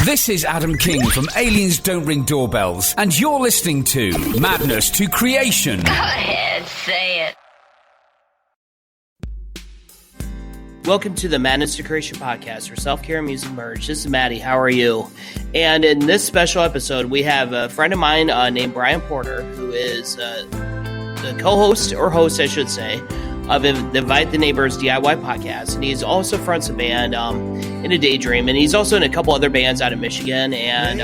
This is Adam King from Aliens Don't Ring Doorbells, and you're listening to Madness to Creation. Go ahead, say it. Welcome to the Madness to Creation podcast, where self-care and music merge. This is Maddie. How are you? And in this special episode, we have a friend of mine named Bryan Porter, who is the co-host, or host, I should say, of the Invite the Neighbors DIY podcast. And he's also fronts a band in A Daydream, and he's also in a couple other bands out of Michigan. And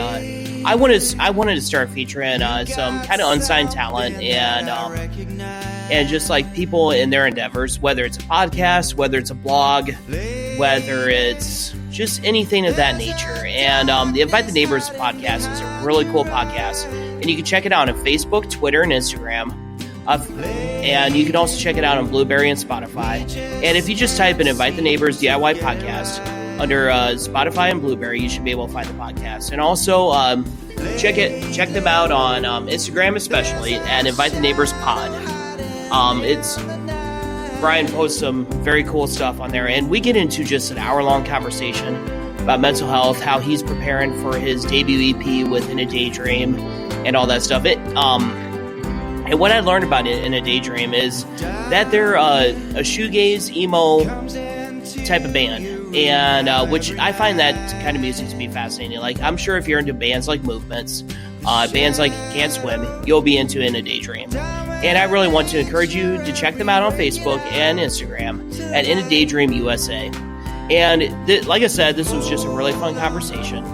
I wanted to start featuring some kind of unsigned talent and just like people in their endeavors, whether it's a podcast, whether it's a blog, whether it's just anything of that nature. And the Invite the Neighbors podcast is a really cool podcast, and you can check it out on Facebook, Twitter, and Instagram. And you can also check it out on Blueberry and Spotify. And if you just type in Invite the Neighbors DIY podcast under Spotify and Blueberry, you should be able to find the podcast. And also check them out on Instagram, especially, and Invite the Neighbors Pod. It's Bryan posts some very cool stuff on there, and we get into just an hour-long conversation about mental health, how he's preparing for his debut EP within A Daydream, and all that stuff. And what I learned about it in A Daydream is that they're a shoegaze, emo type of band, and which I find that kind of music to be fascinating. Like, I'm sure if you're into bands like Movements, bands like Can't Swim, you'll be into In A Daydream. And I really want to encourage you to check them out on Facebook and Instagram at In A Daydream USA. And like I said, this was just a really fun conversation.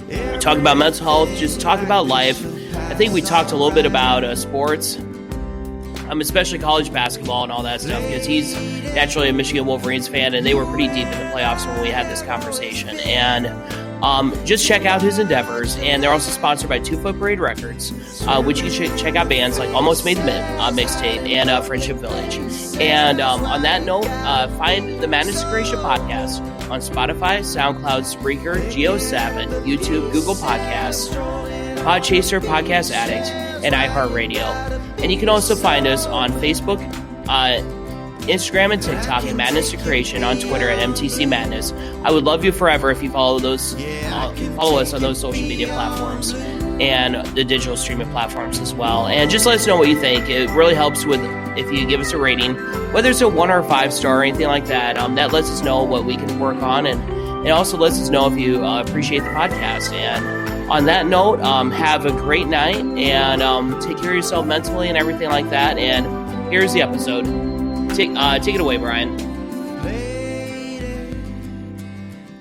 We talk about mental health, just talk about life. I think we talked a little bit about sports, especially college basketball and all that stuff, because he's naturally a Michigan Wolverines fan, and they were pretty deep in the playoffs when we had this conversation. And just check out his endeavors, and they're also sponsored by 2 Foot Parade Records, which you should check out bands like Almost Made the mixtape and Friendship Village. And on that note, find the Madness to Creation podcast on Spotify, SoundCloud, Spreaker, Geo7, YouTube, Google Podcasts, Podchaser, Podcast Addict, and iHeartRadio. And you can also find us on Facebook, Instagram, and TikTok at Madness to Creation, on Twitter at MTC Madness. I would love you forever if you follow us on those social media platforms and the digital streaming platforms as well. And just let us know what you think. It really helps with if you give us a rating, whether it's a 1 or a 5 star or anything like that. That lets us know what we can work on, and it also lets us know if you appreciate the podcast. And on that note, have a great night, and take care of yourself mentally and everything like that. And here's the episode. Take it away, Bryan. Lady,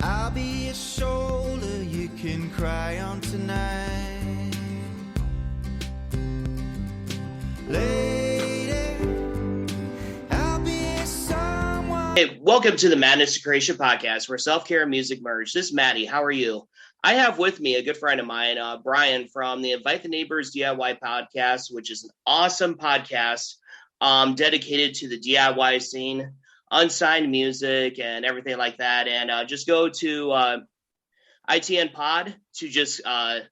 I'll be a shoulder you can cry on tonight. Lady, I'll be someone. Hey, welcome to the Madness to Creation podcast, where self-care and music merge. This is Maddie. How are you? I have with me a good friend of mine, Bryan, from the Invite the Neighbors DIY podcast, which is an awesome podcast dedicated to the DIY scene, unsigned music, and everything like that. And just go to ITN Pod to just add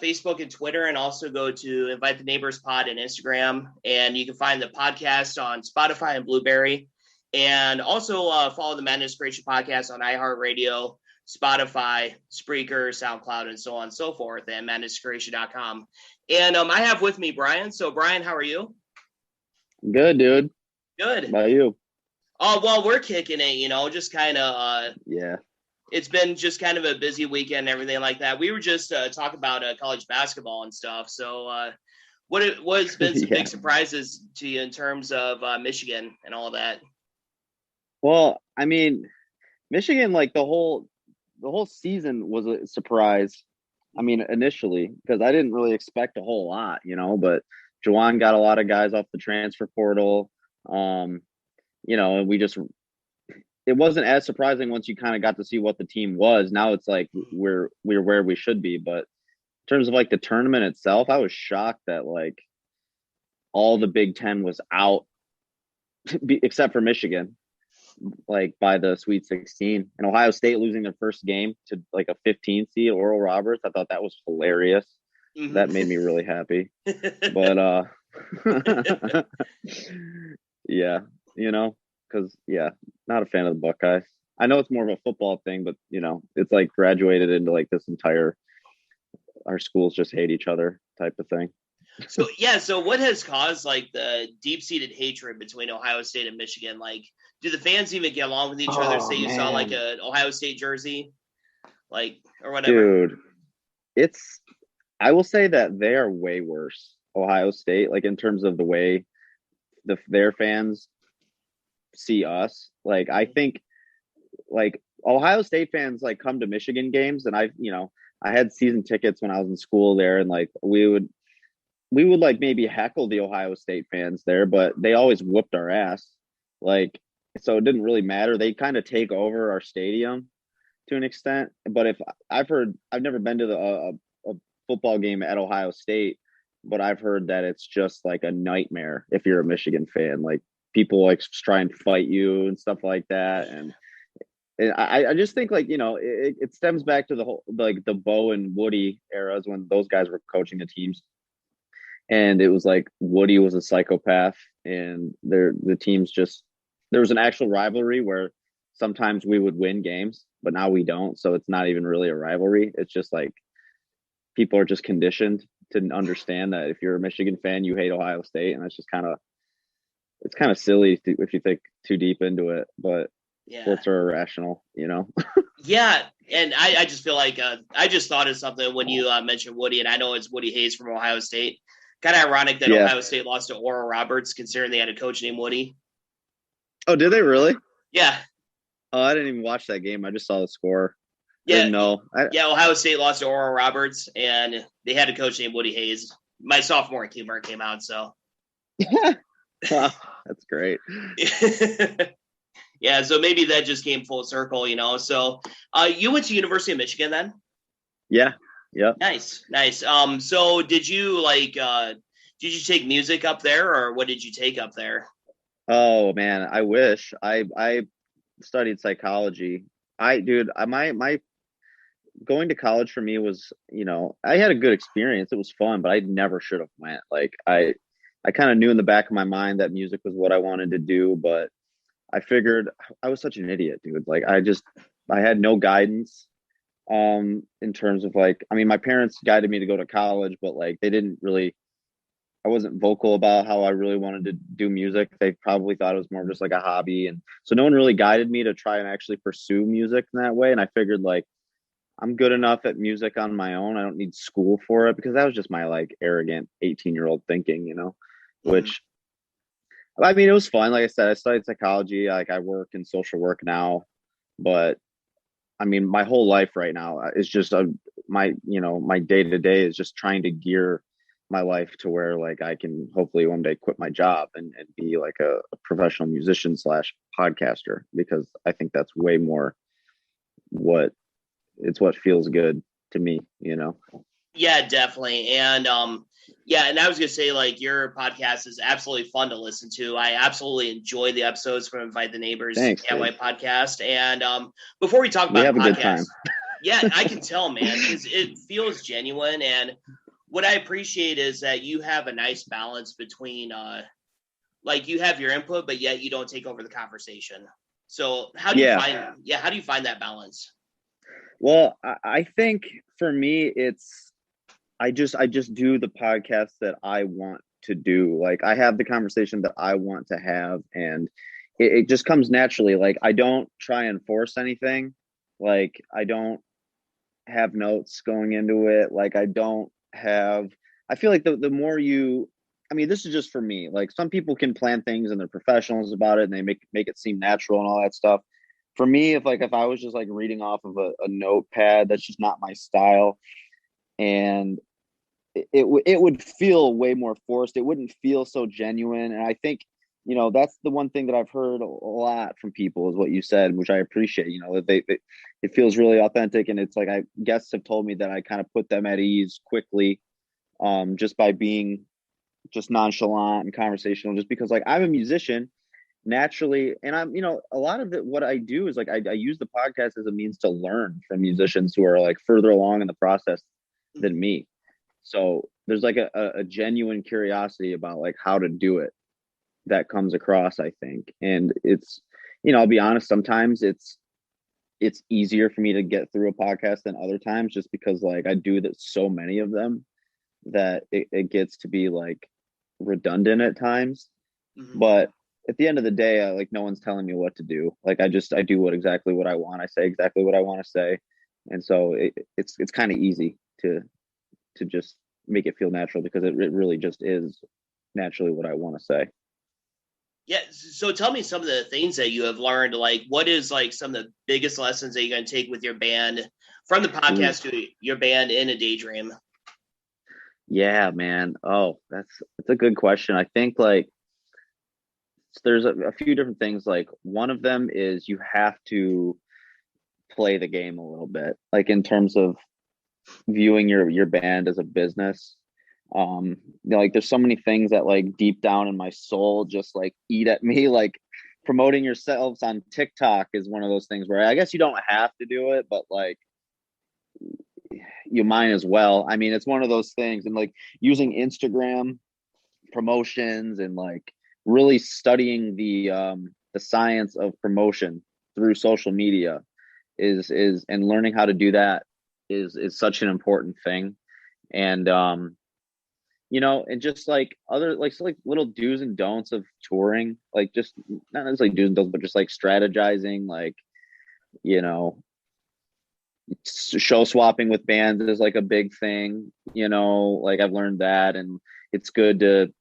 Facebook and Twitter, and also go to Invite the Neighbors Pod and Instagram. And you can find the podcast on Spotify and Blueberry. And also follow the Madness Creation podcast on iHeartRadio, Spotify, Spreaker, SoundCloud, and so on and so forth, and madnesscreation.com. And I have with me Bryan. So, Bryan, how are you? Good, dude. Good. How about you? Oh, well, we're kicking it, just kind of, yeah. It's been just kind of a busy weekend and everything like that. We were just talking about college basketball and stuff. So what's been some big surprises to you in terms of Michigan and all that? Well, I mean, Michigan, like the whole season was a surprise. I mean, initially, because I didn't really expect a whole lot, but Juwan got a lot of guys off the transfer portal. And it wasn't as surprising once you kind of got to see what the team was. Now it's like we're where we should be. But in terms of like the tournament itself, I was shocked that like all the Big Ten was out except for Michigan, like by the Sweet 16, and Ohio State losing their first game to like a 15 seed, Oral Roberts. I thought that was hilarious. Mm-hmm. That made me really happy. But yeah, because not a fan of the Buckeyes. I know it's more of a football thing, but it's like graduated into like this entire, our schools just hate each other type of thing. So yeah, so what has caused like the deep-seated hatred between Ohio State and Michigan? Like, do the fans even get along with each other? Say you saw like an Ohio State jersey, like, or whatever. Dude, I will say that they are way worse, Ohio State, like in terms of the way their fans see us. Like, I think like Ohio State fans like come to Michigan games, and I had season tickets when I was in school there, and like we would like maybe heckle the Ohio State fans there, but they always whooped our ass. Like, so it didn't really matter. They kind of take over our stadium to an extent. But I've never been to a football game at Ohio State, but I've heard that it's just like a nightmare if you're a Michigan fan. Like, people like try and fight you and stuff like that. And I just think like, it stems back to the whole, like the Bo and Woody eras when those guys were coaching the teams. And it was like Woody was a psychopath, and the teams just, there was an actual rivalry where sometimes we would win games, but now we don't. So it's not even really a rivalry. It's just like people are just conditioned to understand that if you're a Michigan fan, you hate Ohio State, and that's just it's kind of silly if you think too deep into it. But sports are irrational, Yeah, and I just feel like I just thought of something when you mentioned Woody, and I know it's Woody Hayes from Ohio State. Kind of ironic that Ohio State lost to Oral Roberts, considering they had a coach named Woody. Oh, did they really? Yeah. Oh, I didn't even watch that game. I just saw the score. Yeah. I didn't know. Ohio State lost to Oral Roberts, and they had a coach named Woody Hayes. My sophomore humor came out, so. Wow, that's great. Yeah, so maybe that just came full circle, So you went to University of Michigan then? Yeah. Yep. Nice. So did you take music up there, or what did you take up there? Oh man, I wish. I studied psychology. My going to college for me was, I had a good experience. It was fun, but I never should have went. Like, I kind of knew in the back of my mind that music was what I wanted to do, but I figured I was such an idiot, dude. Like, I had no guidance. In terms of like, I mean, my parents guided me to go to college, but like they didn't really, I wasn't vocal about how I really wanted to do music. They probably thought it was more just like a hobby. And so no one really guided me to try and actually pursue music in that way. And I figured like, I'm good enough at music on my own. I don't need school for it, because that was just my like arrogant 18-year-old thinking, which, I mean, it was fun. Like I said, I studied psychology. Like, I work in social work now, but I mean, my whole life right now is just my day to day is just trying to gear my life to where like I can hopefully one day quit my job and be like a professional musician / podcaster, because I think that's way more what feels good to me, Yeah, definitely. And and I was gonna say, like, your podcast is absolutely fun to listen to. I absolutely enjoy the episodes from Invite the Neighbors White podcast. And before we talk about the podcast, yeah, I can tell, man, because it feels genuine. And what I appreciate is that you have a nice balance between like, you have your input, but yet you don't take over the conversation. So how do you find that balance? Well, I think for me, I just do the podcast that I want to do. Like, I have the conversation that I want to have, and it just comes naturally. Like, I don't try and force anything. Like, I don't have notes going into it. Like, I feel like the more I mean, this is just for me. Like, some people can plan things and they're professionals about it and they make it seem natural and all that stuff. For me, if I was just like reading off of a notepad, that's just not my style. And it would feel way more forced. It wouldn't feel so genuine. And I think, that's the one thing that I've heard a lot from people is what you said, which I appreciate, that it feels really authentic. And it's like, guests have told me that I kind of put them at ease quickly, just by being just nonchalant and conversational, just because like I'm a musician naturally. And I'm, a lot of what I do is like, I use the podcast as a means to learn from musicians who are like further along in the process than me. So there's like a genuine curiosity about like how to do it that comes across, I think. And it's, I'll be honest, sometimes it's it's easier for me to get through a podcast than other times, just because like I do that so many of them that it gets to be like redundant at times. Mhm. But at the end of the day, like no one's telling me what to do. Like I do exactly what I want. I say exactly what I want to say, and so it's kind of easy to just make it feel natural, because it really just is naturally what I want to say. Yeah. So tell me some of the things that you have learned. Like, what is like some of the biggest lessons that you're going to take with your band from the Ooh. podcast to your band in A Daydream? Yeah, man. Oh, that's a good question. I think like there's a few different things. Like one of them is you have to play the game a little bit, like in terms of viewing your band as a business. Like there's so many things that like deep down in my soul just like eat at me. Like promoting yourselves on TikTok is one of those things where I guess you don't have to do it, but like you might as well. I mean, it's one of those things, and like using Instagram promotions and like really studying the science of promotion through social media is and learning how to do that is such an important thing. And and just like other like so like little do's and don'ts of touring, like just not necessarily do's and don'ts, but just like strategizing, like you know show swapping with bands is like a big thing. Like I've learned that, and it's good to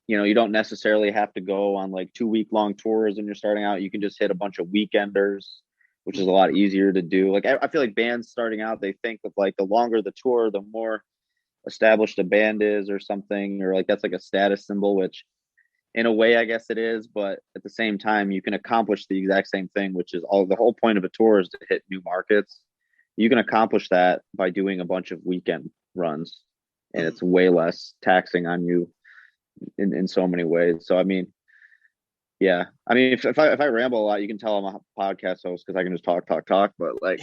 you don't necessarily have to go on like 2 week long tours when you're starting out. You can just hit a bunch of weekenders, which is a lot easier to do. Like I feel like bands starting out, they think of like the longer the tour, the more established a band is or something, or like that's like a status symbol, which in a way I guess it is, but at the same time you can accomplish the exact same thing, which is all the whole point of a tour is to hit new markets. You can accomplish that by doing a bunch of weekend runs, and it's way less taxing on you in so many ways. So I mean, yeah, I mean, if I ramble a lot, you can tell I'm a podcast host because I can just talk. But like,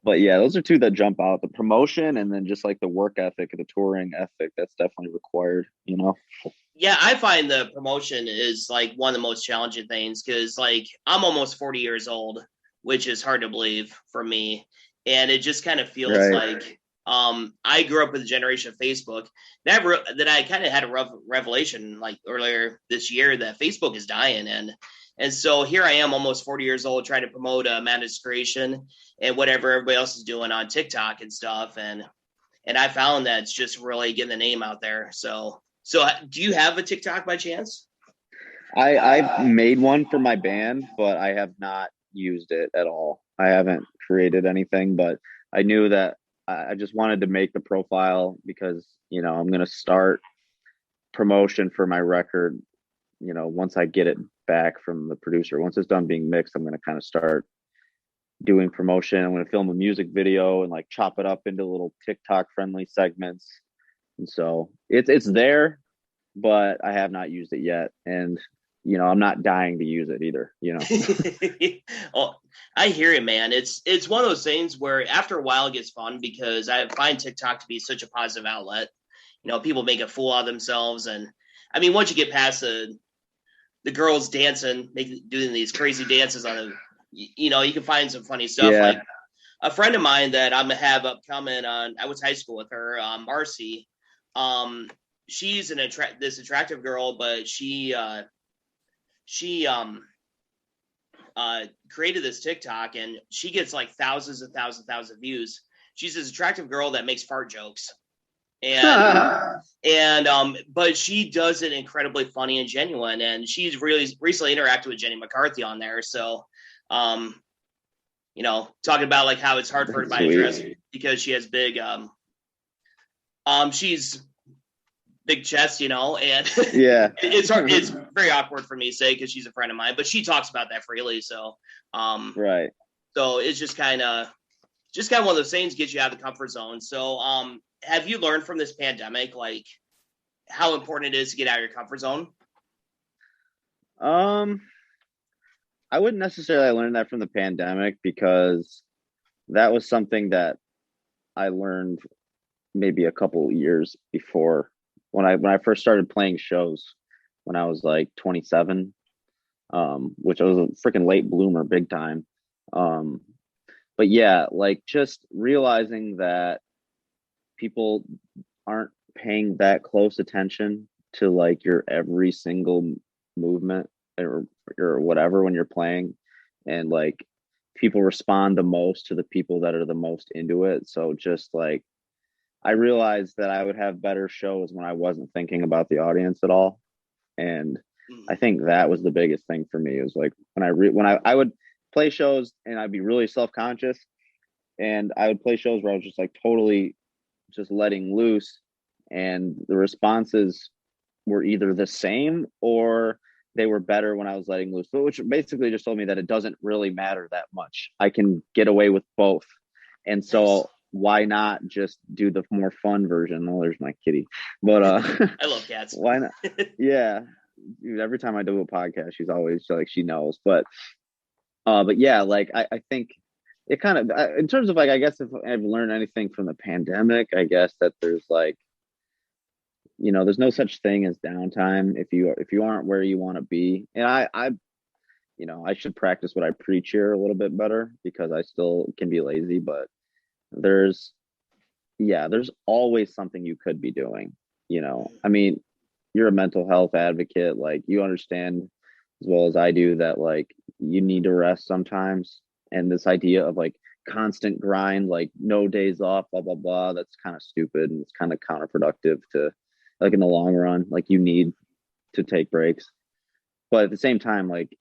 but yeah, those are two that jump out: the promotion, and then just like the work ethic, the touring ethic. That's definitely required. Yeah, I find the promotion is like one of the most challenging things because like I'm almost 40 years old, which is hard to believe for me. And it just kind of feels Right. like I grew up with a generation of Facebook that I kind of had a revelation like earlier this year that Facebook is dying. And so here I am almost 40 years old trying to promote managed creation and whatever everybody else is doing on TikTok and stuff. And I found that it's just really getting the name out there. So do you have a TikTok by chance? I've made one for my band, but I have not used it at all. I haven't created anything, but I knew that I just wanted to make the profile because, I'm going to start promotion for my record, once I get it back from the producer. Once it's done being mixed, I'm going to kind of start doing promotion. I'm going to film a music video and like chop it up into little TikTok friendly segments. And so it's there, but I have not used it yet. And I'm not dying to use it either. Well, I hear it, man. It's one of those things where after a while it gets fun because I find TikTok to be such a positive outlet. People make a fool out of themselves, and I mean, once you get past the girls dancing, doing these crazy dances on the, you can find some funny stuff. Yeah. Like a friend of mine that I'm gonna have upcoming on. I was high school with her, Marcy. She's this attractive girl, but she created this TikTok and she gets like thousands and thousands of views. She's this attractive girl that makes fart jokes. But she does it incredibly funny and genuine. And she's really recently interacted with Jenny McCarthy on there. So, talking about like how it's hard for her to buy a dress because she has she's big chest, and Yeah, it's hard. It's very awkward for me to say because she's a friend of mine, but she talks about that freely. So, right. So it's just kind of one of those things get you out of the comfort zone. So, have you learned from this pandemic, like how important it is to get out of your comfort zone? I wouldn't necessarily learn that from the pandemic because that was something that I learned maybe a couple years before when I first started playing shows when I was like 27. which I was a freaking late bloomer, big time. But yeah, like just realizing that people aren't paying that close attention to like your every single movement or whatever when you're playing, and like people respond the most to the people that are the most into it. So just like I realized that I would have better shows when I wasn't thinking about the audience at all. And I think that was the biggest thing for me. It was like when I would play shows and I'd be really self-conscious, and I would play shows where I was just like totally just letting loose, and the responses were either the same or they were better when I was letting loose, but which basically just told me that it doesn't really matter that much. I can get away with both. And so why not just do the more fun version? Oh, there's my kitty. But I love cats. Why not? Yeah. Dude, every time I do a podcast, she's always like, she knows. But yeah, like I think it kind of, in terms of like, I guess if I've learned anything from the pandemic, I guess that there's like, there's no such thing as downtime if you aren't where you want to be. And I should practice what I preach here a little bit better, because I still can be lazy, but there's always something you could be doing. I mean, you're a mental health advocate, like you understand as well as I do that like you need to rest sometimes. And this idea of like constant grind, like no days off, blah, blah, blah, that's kind of stupid, and it's kind of counterproductive to, like, in the long run. Like you need to take breaks. But at the same time, like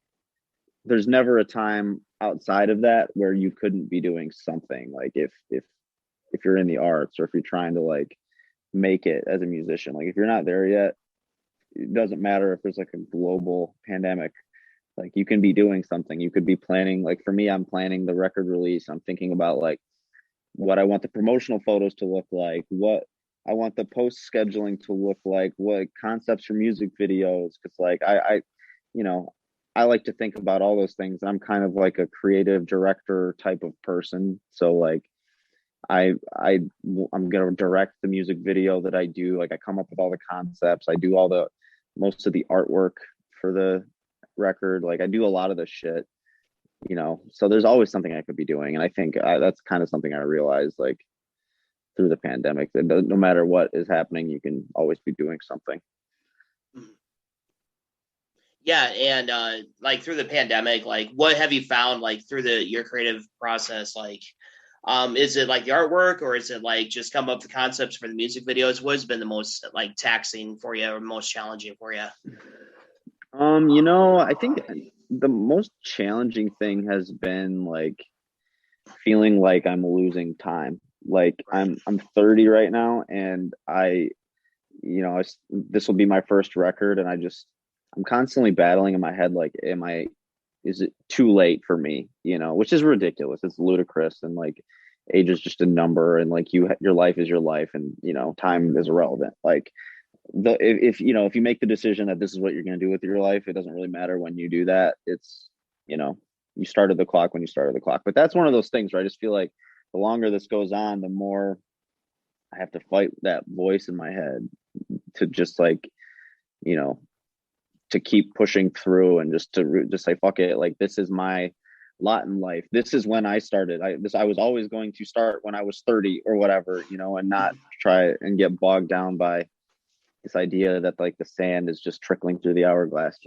there's never a time outside of that where you couldn't be doing something. Like if you're in the arts, or if you're trying to like make it as a musician, like if you're not there yet, it doesn't matter if there's like a global pandemic, like you can be doing something. You could be planning, like for me, I'm planning the record release. I'm thinking about like what I want the promotional photos to look like, what I want the post scheduling to look like, what concepts for music videos. Cause like I like to think about all those things. I'm kind of like a creative director type of person. So like I'm gonna direct the music video that I do. Like I come up with all the concepts. I do most of the artwork for the record. Like I do a lot of the shit, so there's always something I could be doing. And I think that's kind of something I realized like through the pandemic, that no matter what is happening, you can always be doing something. Yeah. And like through the pandemic, like what have you found like through your creative process? Like, is it like the artwork, or is it like just come up with the concepts for the music videos? What has been the most like taxing for you, or most challenging for you? I think the most challenging thing has been like feeling like I'm losing time. Like I'm 30 right now, and this will be my first record, and I'm constantly battling in my head like, is it too late for me? Which is ridiculous. It's ludicrous, and like age is just a number, and like your life is your life, and time is irrelevant. Like if you make the decision that this is what you're going to do with your life, it doesn't really matter when you do that. It's you started the clock when you started the clock. But that's one of those things where I just feel like the longer this goes on, the more I have to fight that voice in my head to just like to keep pushing through, and just to say fuck it, like this is my lot in life. This is when I started. I was always going to start when I was 30 or whatever, and not try and get bogged down by this idea that like the sand is just trickling through the hourglass.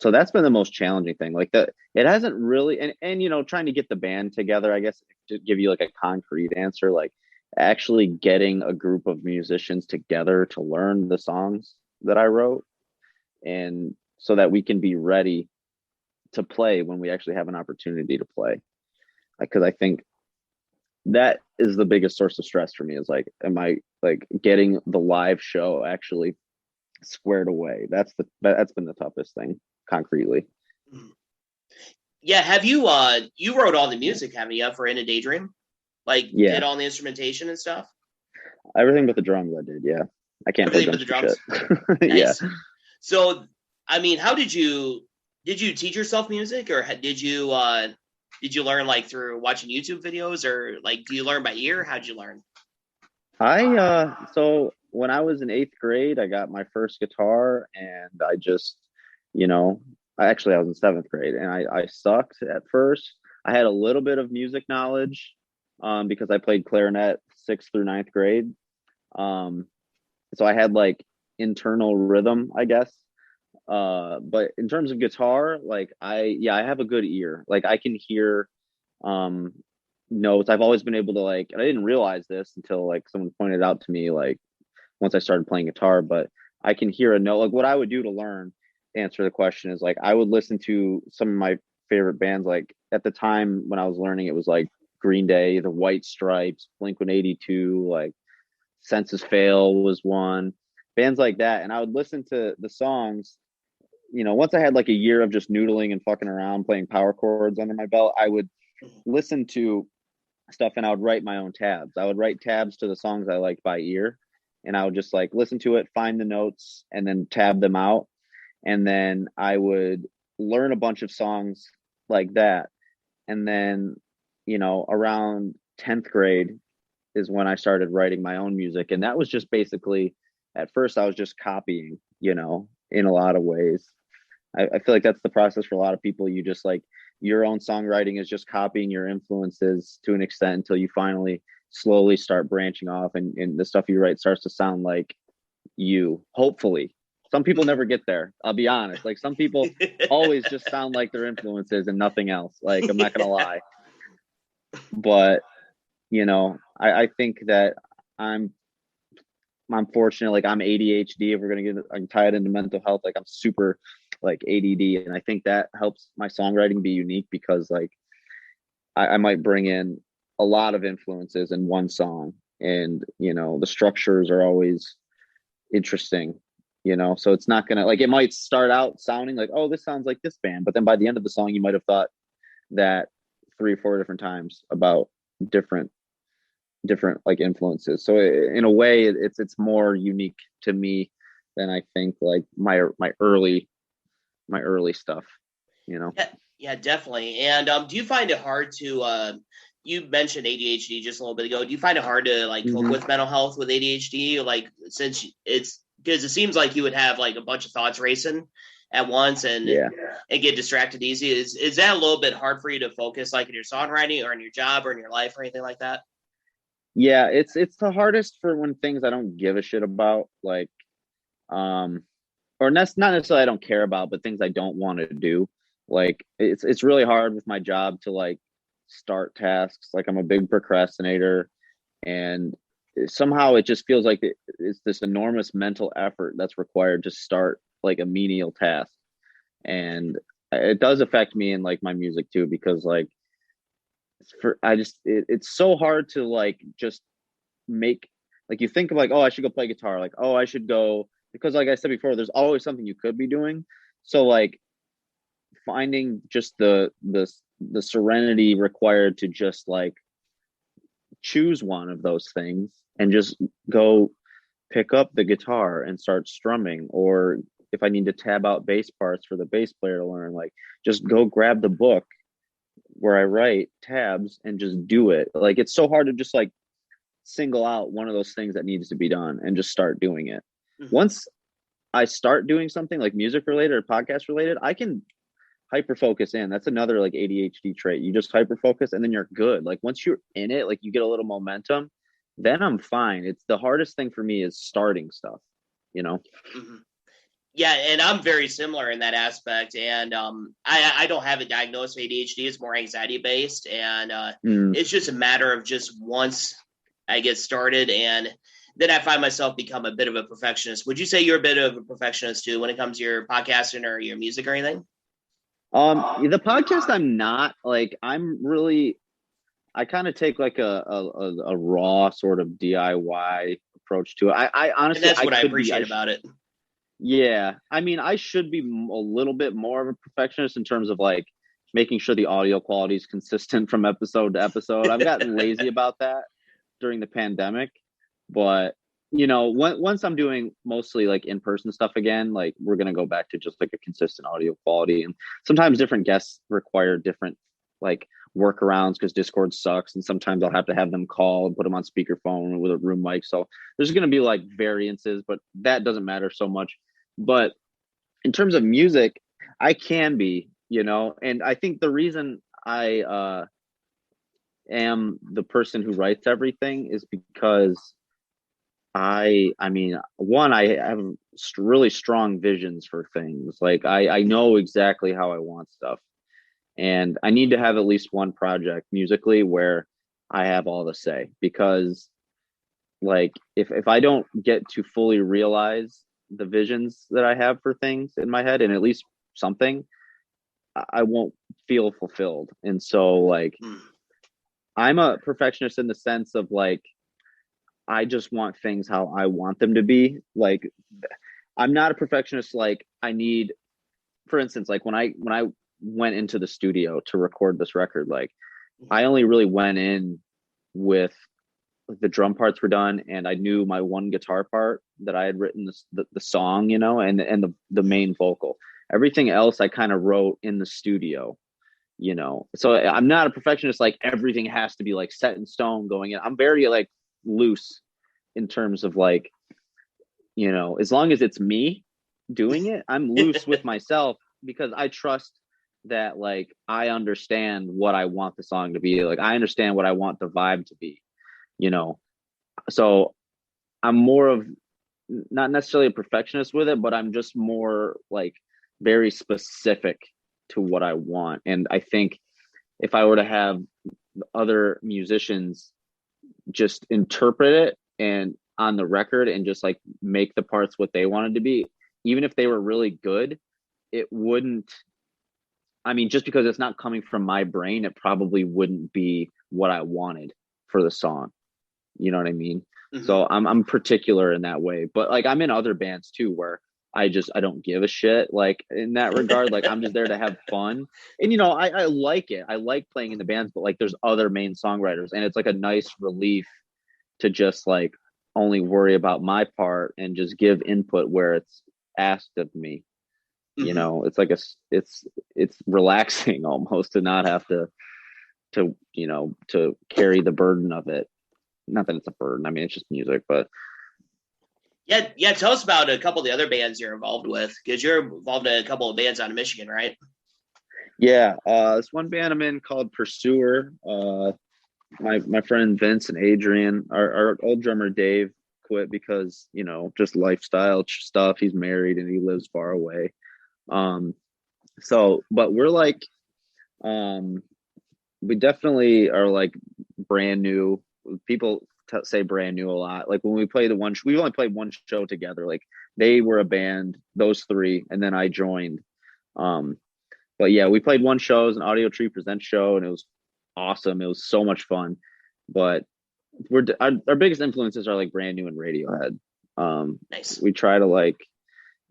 So that's been the most challenging thing. Like that, it hasn't really, and trying to get the band together, I guess, to give you like a concrete answer, like actually getting a group of musicians together to learn the songs that I wrote, and so that we can be ready to play when we actually have an opportunity to play. Because I think that is the biggest source of stress for me, is like, am I like getting the live show actually squared away? That's been the toughest thing, concretely. Yeah. Have you you wrote all the music, haven't you, for In a Daydream? Like did all the instrumentation and stuff? Everything but the drums I did. Yeah. I can't play drums. Nice. Yeah. So, I mean, how did you teach yourself music, or did you learn like through watching YouTube videos, or like do you learn by ear? How'd you learn? So when I was in 8th grade, I got my first guitar, and I just you know, I was in seventh grade and I sucked at first. I had a little bit of music knowledge because I played clarinet sixth through ninth grade. Um, so I had like internal rhythm, I guess. But in terms of guitar, like I have a good ear. Like I can hear um notes. I've always been able to like, and I didn't realize this until like someone pointed out to me like once I started playing guitar, but I can hear a note. Like what I would do to learn, answer the question is like I would listen to some of my favorite bands. Like at the time when I was learning, it was like Green Day, The White Stripes, Blink-182, like Census Fail was one, bands like that. And I would listen to the songs, you know, once I had like a year of just noodling and fucking around playing power chords under my belt, I would listen to stuff and I would write my own tabs. I would write tabs to the songs I liked by ear and I would just like listen to it, find the notes, and then tab them out. And then I would learn a bunch of songs like that. And then, you know, around 10th grade is when I started writing my own music. And that was just basically, at first I was just copying, you know, in a lot of ways. I feel like that's the process for a lot of people. You just like your own songwriting is just copying your influences to an extent until you finally slowly start branching off and the stuff you write starts to sound like you, hopefully. Some people never get there. I'll be honest. Like some people always just sound like their influences and nothing else. Like I'm not going to lie, but you know, I think that I'm fortunate. Like I'm ADHD. If we're going to get tie it into mental health, like I'm super like ADD. And I think that helps my songwriting be unique because like I might bring in a lot of influences in one song and, you know, the structures are always interesting, you know, so it's not gonna like, it might start out sounding like, oh, this sounds like this band, but then by the end of the song you might have thought that 3 or 4 different times about different like influences. So in a way it's more unique to me than I think like my early stuff, you know. Yeah, definitely. And do you find it hard to you mentioned ADHD just a little bit ago. Do you find it hard to like cope with mental health with ADHD? Like since it's because it seems like you would have like a bunch of thoughts racing at once and get distracted easy. Is that a little bit hard for you to focus like in your songwriting or in your job or in your life or anything like that? Yeah, it's the hardest for when things I don't give a shit about, like or not necessarily I don't care about, but things I don't want to do. Like it's really hard with my job to like start tasks. Like I'm a big procrastinator and somehow it just feels like it's this enormous mental effort that's required to start like a menial task. And it does affect me in like my music too, because like it's so hard to like just make, like you think of like, oh, I should go play guitar, like, oh, I should go, because like I said before, there's always something you could be doing. So like finding just the serenity required to just like choose one of those things and just go pick up the guitar and start strumming, or if I need to tab out bass parts for the bass player to learn, like just go grab the book where I write tabs and just do it. Like it's so hard to just like single out one of those things that needs to be done and just start doing it. Once I start doing something like music related or podcast related, I can hyper focus in. That's another like ADHD trait. You just hyper focus and then you're good. Like once you're in it, like you get a little momentum, then I'm fine. It's the hardest thing for me is starting stuff, you know? Yeah, and I'm very similar in that aspect. And I don't have a diagnosis of ADHD. It's more anxiety based. And it's just a matter of just once I get started and then I find myself become a bit of a perfectionist. Would you say you're a bit of a perfectionist too when it comes to your podcasting or your music or anything? The podcast, I'm not. Like I kind of take like a raw sort of DIY approach to it. I honestly, and that's what I appreciate about it. Yeah, I mean, I should be a little bit more of a perfectionist in terms of like making sure the audio quality is consistent from episode to episode. I've gotten lazy about that during the pandemic, but you know, once I'm doing mostly like in-person stuff again, like we're gonna go back to just like a consistent audio quality. And sometimes different guests require different like workarounds because Discord sucks, and sometimes I'll have to have them call and put them on speakerphone with a room mic. So there's gonna be like variances, but that doesn't matter so much. But in terms of music, I can be, and I think the reason I am the person who writes everything is because I mean, one, I have really strong visions for things. Like I know exactly how I want stuff, and I need to have at least one project musically where I have all the say, because like if I don't get to fully realize the visions that I have for things in my head, and at least something, I won't feel fulfilled. And so like I'm a perfectionist in the sense of like I just want things how I want them to be. Like I'm not a perfectionist. Like I need, for instance, like when I went into the studio to record this record, like I only really went in with the drum parts were done, and I knew my one guitar part that I had written the song, and the main vocal. Everything else I kind of wrote in the studio, So I'm not a perfectionist. Like everything has to be like set in stone going in. I'm very like loose in terms of like, as long as it's me doing it, I'm loose with myself, because I trust that like I understand what I want the song to be. Like I understand what I want the vibe to be, so I'm more of not necessarily a perfectionist with it, but I'm just more like very specific to what I want. And I think if I were to have other musicians just interpret it and on the record and just like make the parts what they wanted to be, even if they were really good, it wouldn't, I mean, just because it's not coming from my brain, it probably wouldn't be what I wanted for the song. You know what I mean? Mm-hmm. So I'm particular in that way, but like I'm in other bands too, where I don't give a shit. Like in that regard, like I'm just there to have fun. And, I like it. I like playing in the bands, but like there's other main songwriters, and it's like a nice relief to just like only worry about my part and just give input where it's asked of me. Mm-hmm. It's like it's relaxing almost to not have to carry the burden of it. Not that it's a burden. I mean, it's just music, but yeah. Tell us about a couple of the other bands you're involved with, because you're involved in a couple of bands out of Michigan, right? Yeah, this one band I'm in called Pursuer. My friend Vince and Adrian, our old drummer Dave, quit because just lifestyle stuff. He's married and he lives far away. But we're like, we definitely are like brand new. People say brand new a lot. Like when we play we've only played one show together. Like they were a band, those three, and then I joined. But yeah, we played one show, it was an Audio Tree Presents show, and it was awesome. It was so much fun. But our biggest influences are like Brand New and Radiohead. Nice. We try to like,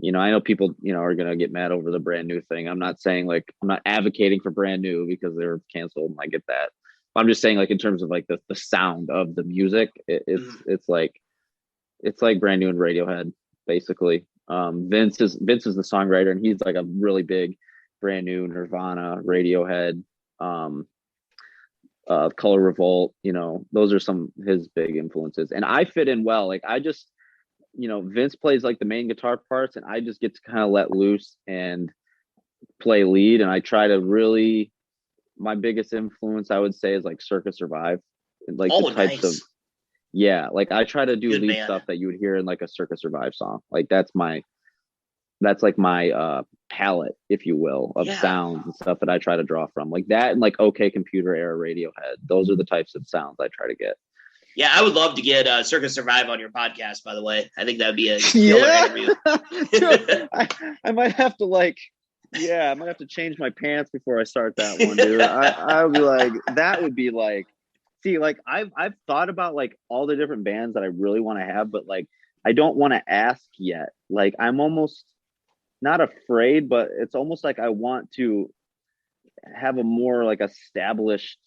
I know people, are gonna get mad over the Brand New thing. I'm not saying like I'm not advocating for Brand New because they're canceled, and I get that. I'm just saying like in terms of like the sound of the music, it's like Brand New and Radiohead basically. Vince is the songwriter, and he's like a really big Brand New, Nirvana, Radiohead, Color Revolt. Those are some of his big influences, and I fit in well. Like I just, Vince plays like the main guitar parts, and I just get to kind of let loose and play lead, and I try to really. My biggest influence, I would say, is like Circa Survive, like the types of, like I try to do lead stuff that you would hear in like a Circa Survive song. Like that's like my palette, if you will, of sounds and stuff that I try to draw from, like that, and like OK Computer era Radiohead. Those are the types of sounds I try to get. Yeah, I would love to get Circa Survive on your podcast, by the way. I think that would be a killer interview. I might have to like. Yeah, I might have to change my pants before I start that one, dude. I would be like, that would be like, see, like I've thought about like all the different bands that I really want to have, but like I don't want to ask yet. Like I'm almost not afraid, but it's almost like I want to have a more like established.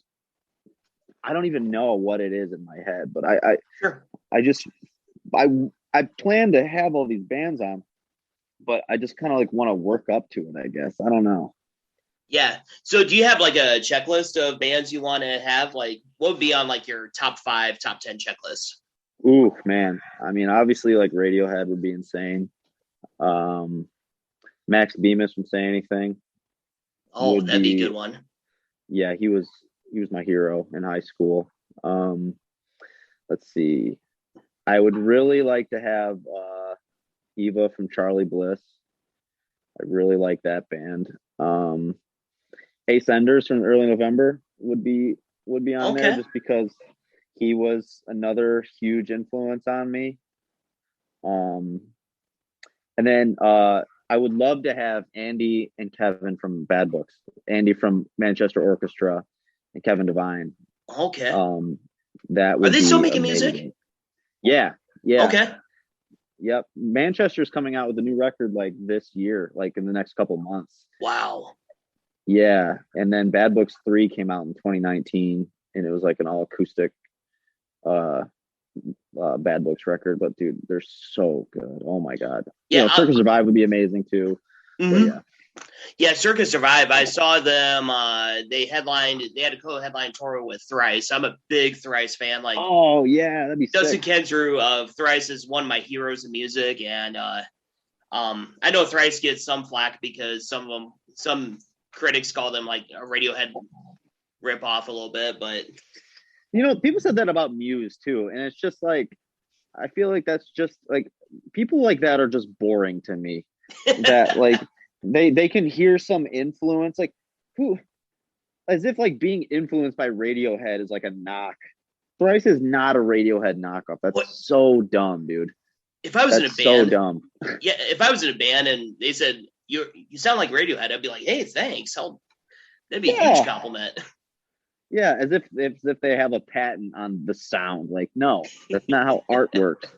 I don't even know what it is in my head, but I plan to have all these bands on. But I just kind of like want to work up to it, I guess. I don't know. Yeah. So do you have like a checklist of bands you want to have? Like what would be on like your top 5, top 10 checklist? Ooh, man. I mean, obviously like Radiohead would be insane. Max Bemis from Say Anything. Oh, that'd be a good one. Yeah, he was my hero in high school. Let's see. I would really like to have Eva from Charlie Bliss. I really like that band. Ace Enders from Early November would be on there, just because he was another huge influence on me. And then I would love to have Andy and Kevin from Bad Books. Andy from Manchester Orchestra and Kevin Devine. Okay. That would Are they be still making amazing. music? Yeah. Okay. Yep. Manchester's coming out with a new record like this year, like in the next couple months. Wow. Yeah. And then Bad Books 3 came out in 2019, and it was like an all acoustic Bad Books record. But dude, they're so good. Oh my God. Yeah. Circus Survive would be amazing too. Mm-hmm. But yeah, Circus Survive. I saw them. They had a co-headline tour with Thrice. I'm a big Thrice fan. Like, oh yeah, that'd be Dustin sick. Kensrue of Thrice is one of my heroes in music, and I know Thrice gets some flack because some critics call them like a Radiohead ripoff a little bit, but people said that about Muse too, and it's just like, I feel like that's just like, people like that are just boring to me. That like they can hear some influence, like who, as if like being influenced by Radiohead is like a knock. Thrice is not a Radiohead knockoff. That's so dumb, dude. If I was in a band, so dumb. Yeah, if I was in a band and they said you sound like Radiohead, I'd be like, hey, thanks. That'd be a huge compliment. Yeah, as if they have a patent on the sound. Like, no, that's not how art works.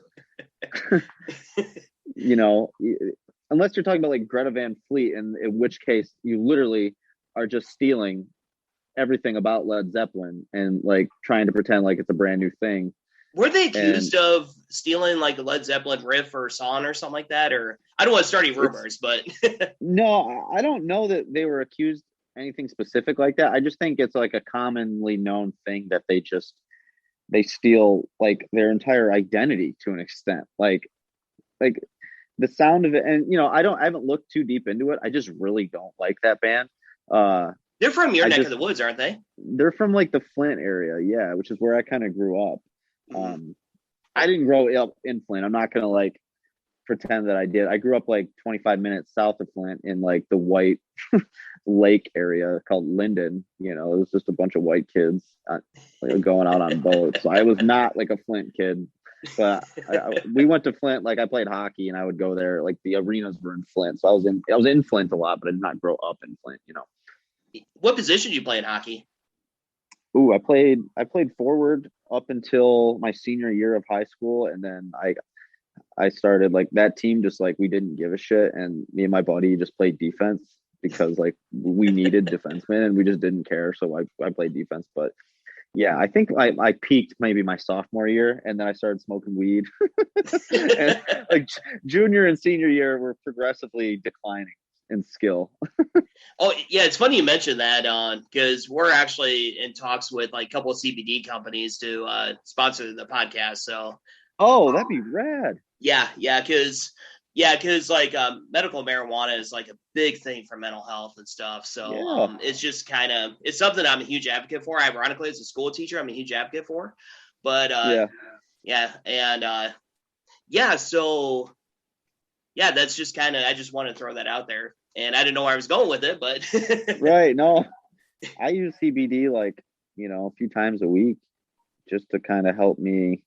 Unless you're talking about like Greta Van Fleet, and in which case you literally are just stealing everything about Led Zeppelin and like trying to pretend like it's a brand new thing. Were they accused of stealing like a Led Zeppelin riff or song or something like that? Or I don't want to start any rumors, but no, I don't know that they were accused anything specific like that. I just think it's like a commonly known thing that they steal like their entire identity to an extent. Like the sound of it, and I haven't looked too deep into it. I just really don't like that band. They're from your neck of the woods, aren't they? They're from like the Flint area, yeah, which is where I kind of grew up. I didn't grow up in Flint. I'm not gonna like pretend that I did. I grew up like 25 minutes south of Flint in like the White Lake area called Linden. It was just a bunch of white kids going out on boats. So I was not like a Flint kid. But we went to Flint. Like, I played hockey, and I would go there. Like, the arenas were in Flint, so I was in Flint a lot, but I did not grow up in Flint. What position did you play in hockey? Ooh, I played forward up until my senior year of high school, and then I started like that team. Just like, we didn't give a shit, and me and my buddy just played defense because like we needed defensemen, and we just didn't care. So I played defense, but. Yeah, I think I peaked maybe my sophomore year, and then I started smoking weed. And like junior and senior year were progressively declining in skill. Oh, yeah, it's funny you mentioned that, because we're actually in talks with like a couple of CBD companies to sponsor the podcast. So, that'd be rad. Yeah, because like medical marijuana is like a big thing for mental health and stuff. So it's just it's something I'm a huge advocate for. Ironically, as a school teacher, I'm a huge advocate for. But that's just I just want to throw that out there. And I didn't know where I was going with it, but right. No, I use CBD like, a few times a week just to kind of help me.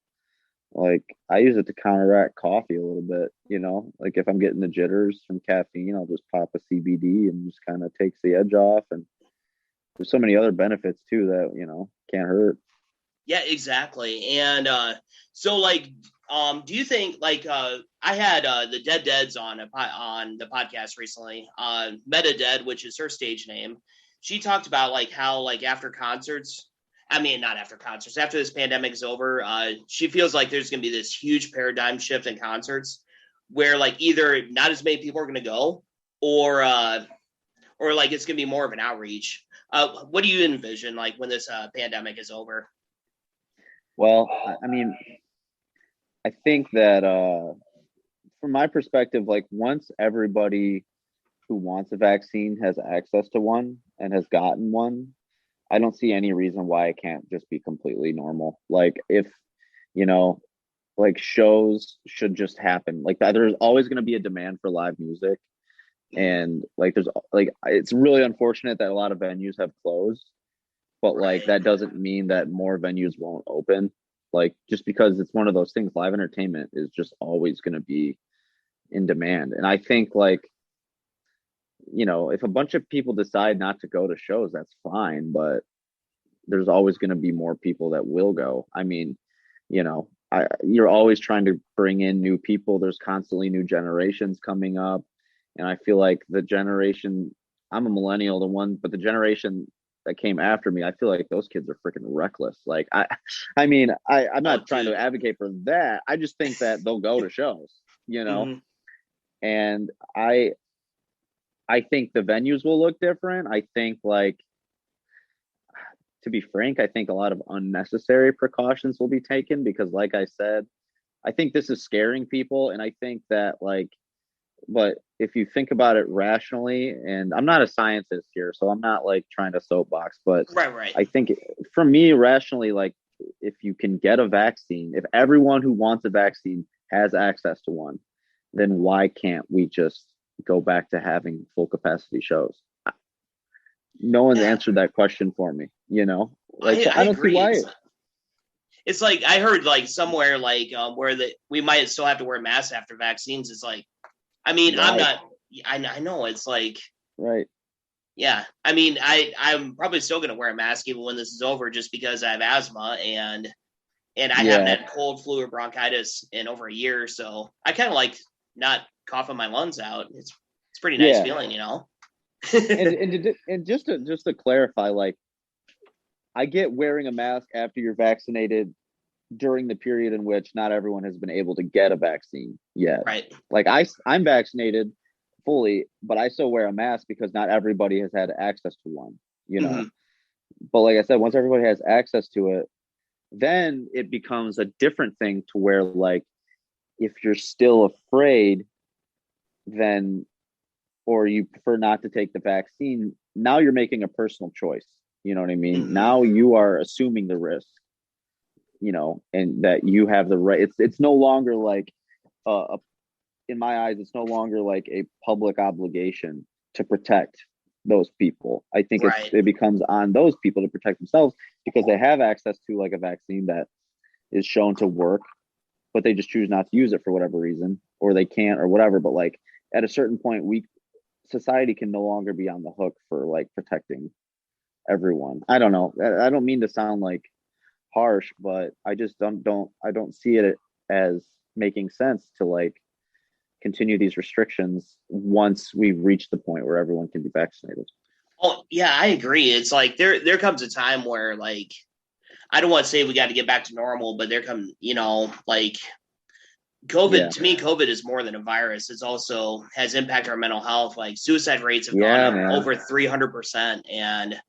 Like, I use it to counteract coffee a little bit, like if I'm getting the jitters from caffeine, I'll just pop a CBD and just kind of takes the edge off. And there's so many other benefits too that, can't hurt. Yeah, exactly. And so like, do you think like I had the Deads on the podcast recently, Meta Dead, which is her stage name. She talked about like how like after this pandemic is over, she feels like there's going to be this huge paradigm shift in concerts where like either not as many people are going to go or like it's going to be more of an outreach. What do you envision like when this pandemic is over? Well, I mean, I think that from my perspective, like once everybody who wants a vaccine has access to one and has gotten one, I don't see any reason why it can't just be completely normal. Like if, you know, like shows should just happen like that. There's always going to be a demand for live music. And like, there's like, it's really unfortunate that a lot of venues have closed, but like, that doesn't mean that more venues won't open. Like, just because it's one of those things, live entertainment is just always going to be in demand. And I think like, you know, if a bunch of people decide not to go to shows, that's fine, but there's always going to be more people that will go. I mean, you know, you're always trying to bring in new people. There's constantly new generations coming up. And I feel like the generation, I'm a millennial, but the generation that came after me, I feel like those kids are freaking reckless. Like, I'm not trying to advocate for that. I just think that they'll go to shows, you know? Mm-hmm. And I think the venues will look different. I think, like, to be frank, I think a lot of unnecessary precautions will be taken because, like I said, I think this is scaring people. And I think that, like, but if you think about it rationally, and I'm not a scientist here, so I'm not like trying to soapbox, but Right. I think for me, rationally, like, if you can get a vaccine, if everyone who wants a vaccine has access to one, then why can't we just go back to having full capacity shows? No one's answered that question for me, you know? Like, I don't agree. see why. It's like, I heard like somewhere like where we might still have to wear masks after vaccines. It's like, I mean, Right. I know it's like, Right. yeah. I mean, I'm probably still going to wear a mask even when this is over, just because I have asthma and I haven't had cold, flu, or bronchitis in over a year. So I kind of like not coughing my lungs out. It's pretty nice feeling, you know? and just to clarify, like, I get wearing a mask after you're vaccinated during the period in which not everyone has been able to get a vaccine yet. Right. Like, I'm vaccinated fully, but I still wear a mask because not everybody has had access to one, you know? Mm-hmm. But like I said, once everybody has access to it, then it becomes a different thing to where, like, if you're still afraid, then, or you prefer not to take the vaccine, now you're making a personal choice. You know what I mean? Mm-hmm. Now you are assuming the risk, you know, and that you have the right. It's no longer like, in my eyes, it's no longer like a public obligation to protect those people. I think it becomes on those people to protect themselves because they have access to like a vaccine that is shown to work, but they just choose not to use it for whatever reason, or they can't, or whatever. But like, at a certain point, society can no longer be on the hook for like protecting everyone. I don't know. I don't mean to sound like harsh, but I just don't see it as making sense to like continue these restrictions once we've reached the point where everyone can be vaccinated. Oh yeah, I agree. It's like there comes a time where, like, I don't want to say we got to get back to normal, but there come, you know, like, COVID, to me, COVID is more than a virus. It's also has impacted our mental health. Like, suicide rates have gone up over 300%, and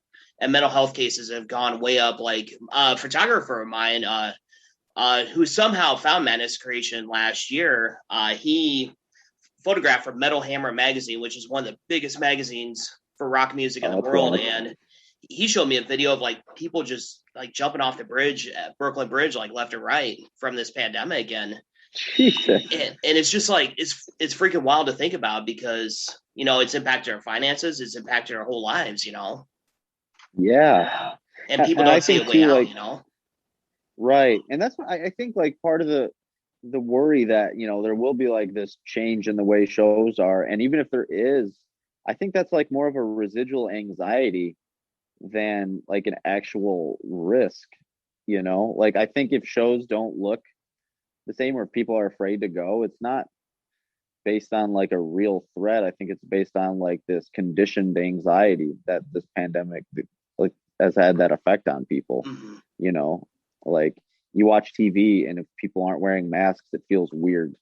mental health cases have gone way up. Like, a photographer of mine, who somehow found Madness Creation last year, he photographed for Metal Hammer magazine, which is one of the biggest magazines for rock music in the world. Cool. And he showed me a video of like people just like jumping off the bridge at Brooklyn Bridge, like left and right, from this pandemic. And it's just like, it's freaking wild to think about because, you know, it's impacted our finances. It's impacted our whole lives, you know? Yeah. And people don't see a way out, you know? Right. And that's what I think, like, part of the worry that, you know, there will be like this change in the way shows are. And even if there is, I think that's like more of a residual anxiety than like an actual risk, you know? Like, I think if shows don't look the same or people are afraid to go, it's not based on like a real threat. I think it's based on like this conditioned anxiety that this pandemic like has had that effect on people. Mm-hmm. You know, like, you watch TV and if people aren't wearing masks, it feels weird.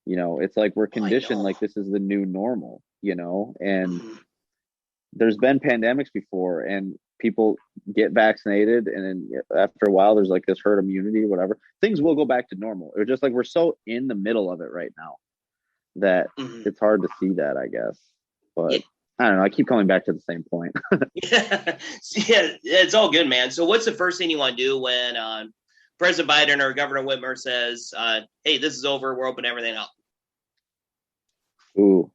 You know, it's like we're conditioned like this is the new normal, you know? And there's been pandemics before and people get vaccinated, and then after a while there's like this herd immunity or whatever. Things will go back to normal. It's just like we're so in the middle of it right now that it's hard to see that, I guess. But I don't know. I keep coming back to the same point. Yeah, it's all good, man. So what's the first thing you want to do when President Biden or Governor Whitmer says, hey, this is over, we're opening everything up? Ooh,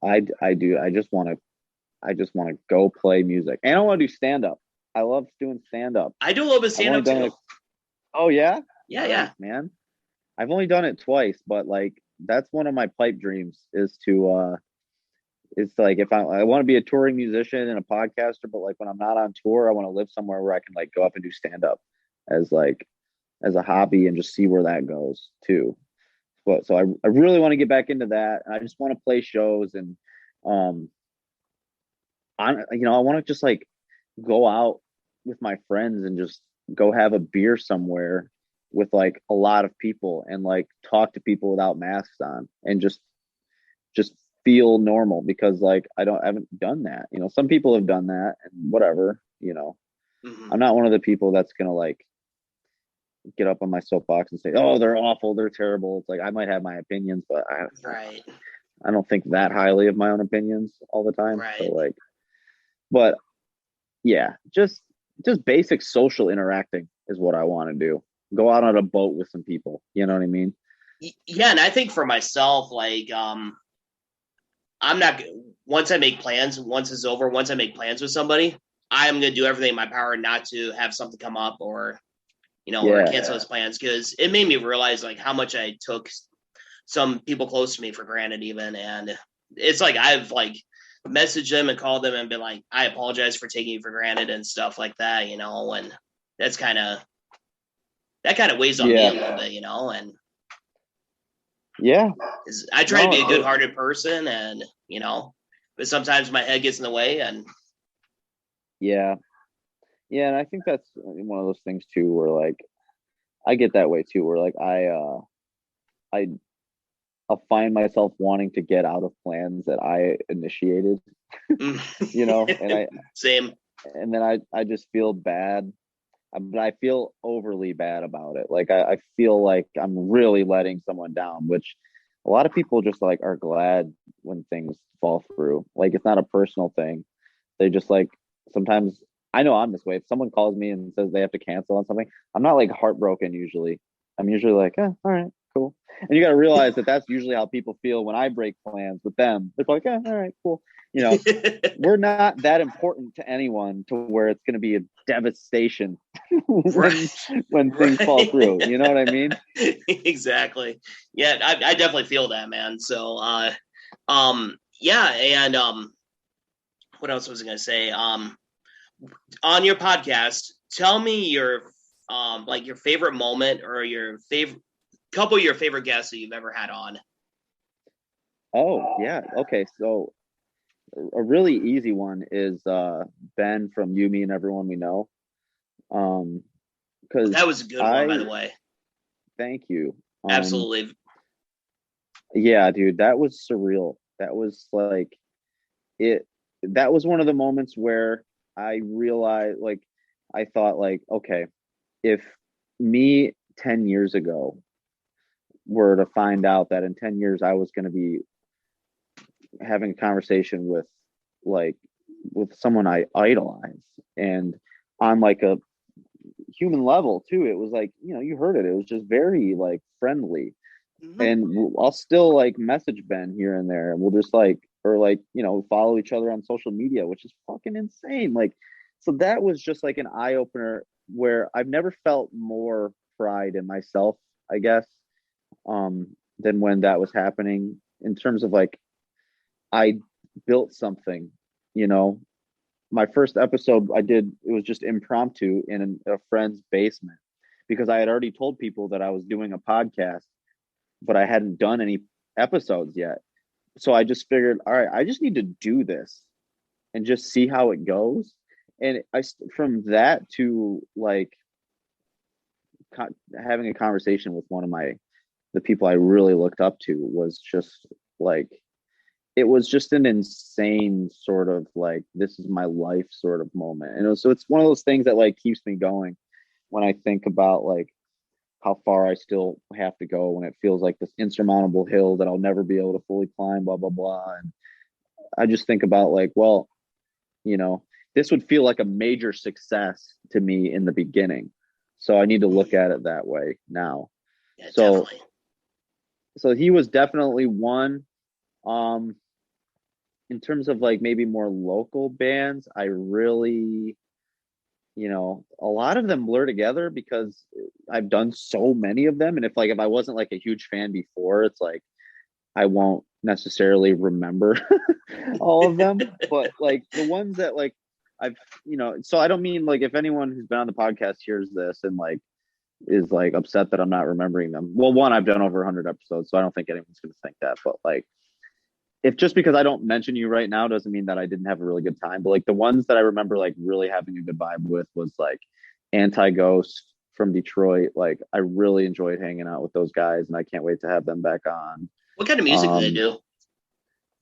I do. I just want to go play music, and I want to do stand up. I love doing stand up. I do a little bit of stand up too. Oh yeah, yeah, man. I've only done it twice, but like that's one of my pipe dreams is to it's like if I want to be a touring musician and a podcaster, but like when I'm not on tour, I want to live somewhere where I can like go up and do stand up as a hobby and just see where that goes too. But so I really want to get back into that. I just want to play shows and I want to just like go out with my friends and just go have a beer somewhere with like a lot of people and like talk to people without masks on and just feel normal, because like I haven't done that. Some people have done that and whatever, I'm not one of the people that's gonna like get up on my soapbox and say, oh, they're awful, they're terrible. It's like I might have my opinions, but I don't think that highly of my own opinions all the time. Right. So like, but yeah, just basic social interacting is what I want to do. Go out on a boat with some people. You know what I mean? Yeah, and I think for myself, like, I'm not. Once I make plans, once it's over, once I make plans with somebody, I'm going to do everything in my power not to have something come up or cancel those plans, because it made me realize like how much I took some people close to me for granted even. And it's like I've like messaged them and called them and been like, I apologize for taking you for granted and stuff like that, and that kind of weighs on me a little bit, and I try to be a good-hearted person, and but sometimes my head gets in the way. And and I think that's one of those things too, where like I get that way too, where like I'll find myself wanting to get out of plans that I initiated, and I same, and then I just feel bad, but I feel overly bad about it. Like I feel like I'm really letting someone down, which a lot of people just like are glad when things fall through. Like it's not a personal thing. They just like, sometimes I know I'm this way. If someone calls me and says they have to cancel on something, I'm not like heartbroken usually. I'm usually like, all right, cool. And you got to realize that that's usually how people feel when I break plans with them. They're like, all right, cool. We're not that important to anyone to where it's going to be a devastation when things fall through. You know what I mean? Exactly. Yeah, I definitely feel that, man. So, yeah. And what else was I going to say? On your podcast, tell me your your favorite moment or your favorite couple of your favorite guests that you've ever had on. Oh yeah. Okay. So a really easy one is Ben from You, Me, and Everyone We Know. Because that was a good one, by the way. Thank you. Absolutely. Yeah, dude, that was surreal. That was like it. That was one of the moments where I realized, like, I thought, like, okay, if me 10 years ago were to find out that in 10 years I was going to be having a conversation with someone I idolize, and on like a human level too, it was like, you heard it. It was just very like friendly. And I'll still like message Ben here and there, and we'll just like, or like, follow each other on social media, which is fucking insane. Like, so that was just like an eye opener where I've never felt more pride in myself, I guess, than when that was happening, in terms of like, I built something, my first episode I did, it was just impromptu in a friend's basement, because I had already told people that I was doing a podcast, but I hadn't done any episodes yet. So I just figured, all right, I just need to do this and just see how it goes. And from that to like having a conversation with one of the people I really looked up to was just like, it was just an insane sort of like, this is my life sort of moment. And so it's one of those things that like keeps me going when I think about like how far I still have to go, when it feels like this insurmountable hill that I'll never be able to fully climb, blah, blah, blah. And I just think about like, well, this would feel like a major success to me in the beginning. So I need to look at it that way now. Yeah, So, definitely. so he was definitely one. In terms of like maybe more local bands, I really, a lot of them blur together because I've done so many of them. And if I wasn't like a huge fan before, it's like I won't necessarily remember all of them. But like the ones that like I've, so I don't mean like if anyone who's been on the podcast hears this and like is like upset that I'm not remembering them. Well, one, I've done over 100 episodes, so I don't think anyone's going to think that. But like, if just because I don't mention you right now doesn't mean that I didn't have a really good time. But like the ones that I remember like really having a good vibe with was like Anti-Ghost from Detroit. Like I really enjoyed hanging out with those guys, and I can't wait to have them back on. What kind of music do they do?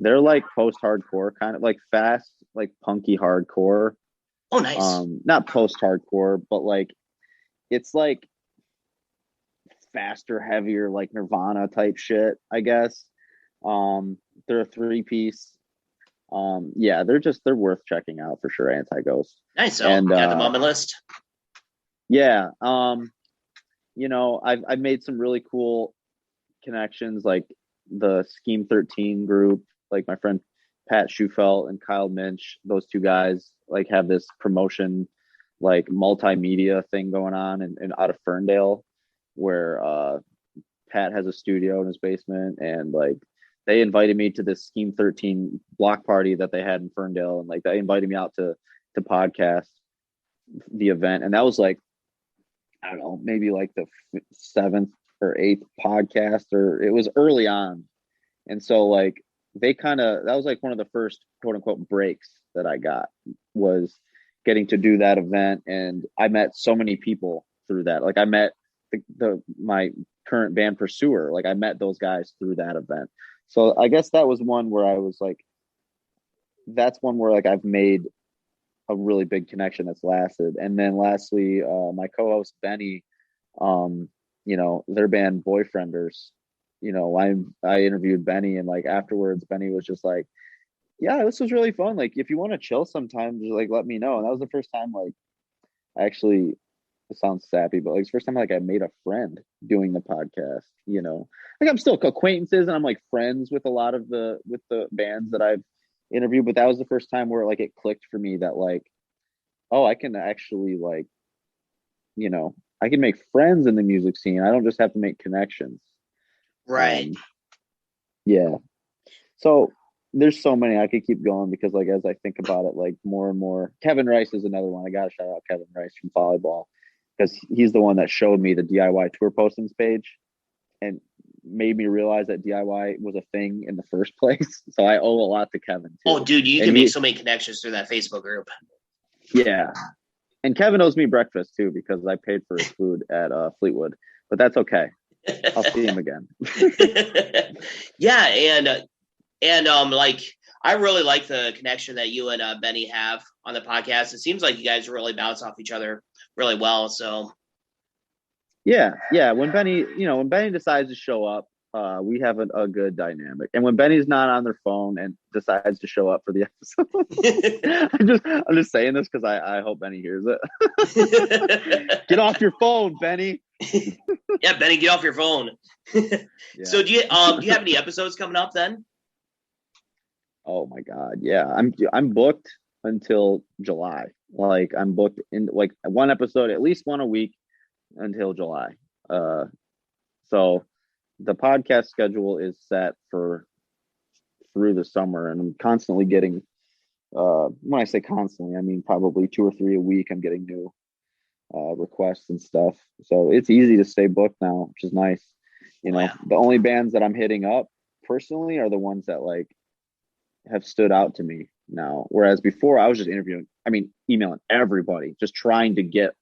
They're like post-hardcore, kind of like fast, like punky hardcore. Oh, nice. Not post-hardcore, but like it's like faster, heavier, like Nirvana type shit, I guess. They're a 3-piece. Yeah, they're worth checking out for sure. Anti-Ghost. Nice. And got them on my list. Yeah. I've made some really cool connections, like the Scheme 13 group, like my friend Pat Schufelt and Kyle Minch. Those two guys like have this promotion, like multimedia thing going on and out of Ferndale, where Pat has a studio in his basement, and like they invited me to this Scheme 13 block party that they had in Ferndale, and like they invited me out to podcast the event, and that was like, I don't know, maybe like the 7th or 8th podcast, or it was early on. And so like that was like one of the first quote unquote breaks that I got, was getting to do that event. And I met so many people through that. Like I met my current band Pursuer. Like I met those guys through that event. So I guess that was one where I was like, that's one where like I've made a really big connection that's lasted. And then lastly, my co-host Benny, their band Boyfrienders, I interviewed Benny, and like afterwards Benny was just like, yeah, this was really fun. Like if you want to chill sometime, just like let me know. And that was the first time like actually, it sounds sappy, but like it's the first time like I made a friend doing the podcast, like I'm still acquaintances and I'm like friends with a lot of the bands that I've interviewed, but that was the first time where like it clicked for me that like, oh, I can actually like, I can make friends in the music scene. I don't just have to make connections. Right. Yeah. So there's so many. I could keep going because like as I think about it, like more and more. Kevin Rice is another one. I gotta shout out Kevin Rice from Volleyball, because he's the one that showed me the DIY tour postings page and made me realize that DIY was a thing in the first place. So I owe a lot to Kevin too. Oh, dude, you can make so many connections through that Facebook group. Yeah. And Kevin owes me breakfast too, because I paid for his food at Fleetwood, but that's okay. I'll see him again. Yeah. And like, I really like the connection that you and Benny have on the podcast. It seems like you guys really bounce off each other really well. So yeah. When Benny decides to show up, we have a good dynamic. And when Benny's not on their phone and decides to show up for the episode, I'm just saying this because I hope Benny hears it. Get off your phone, Benny. Yeah, Benny, get off your phone. Yeah. So do you have any episodes coming up then? Oh my God. Yeah. I'm booked until July. Like I'm booked in like one episode, at least one a week until July. So the podcast schedule is set for through the summer, and I'm constantly getting, when I say constantly, I mean probably 2 or 3 a week. I'm getting new requests and stuff. So it's easy to stay booked now, which is nice. The only bands that I'm hitting up personally are the ones that like have stood out to me now. Whereas before I was just emailing everybody, just trying to get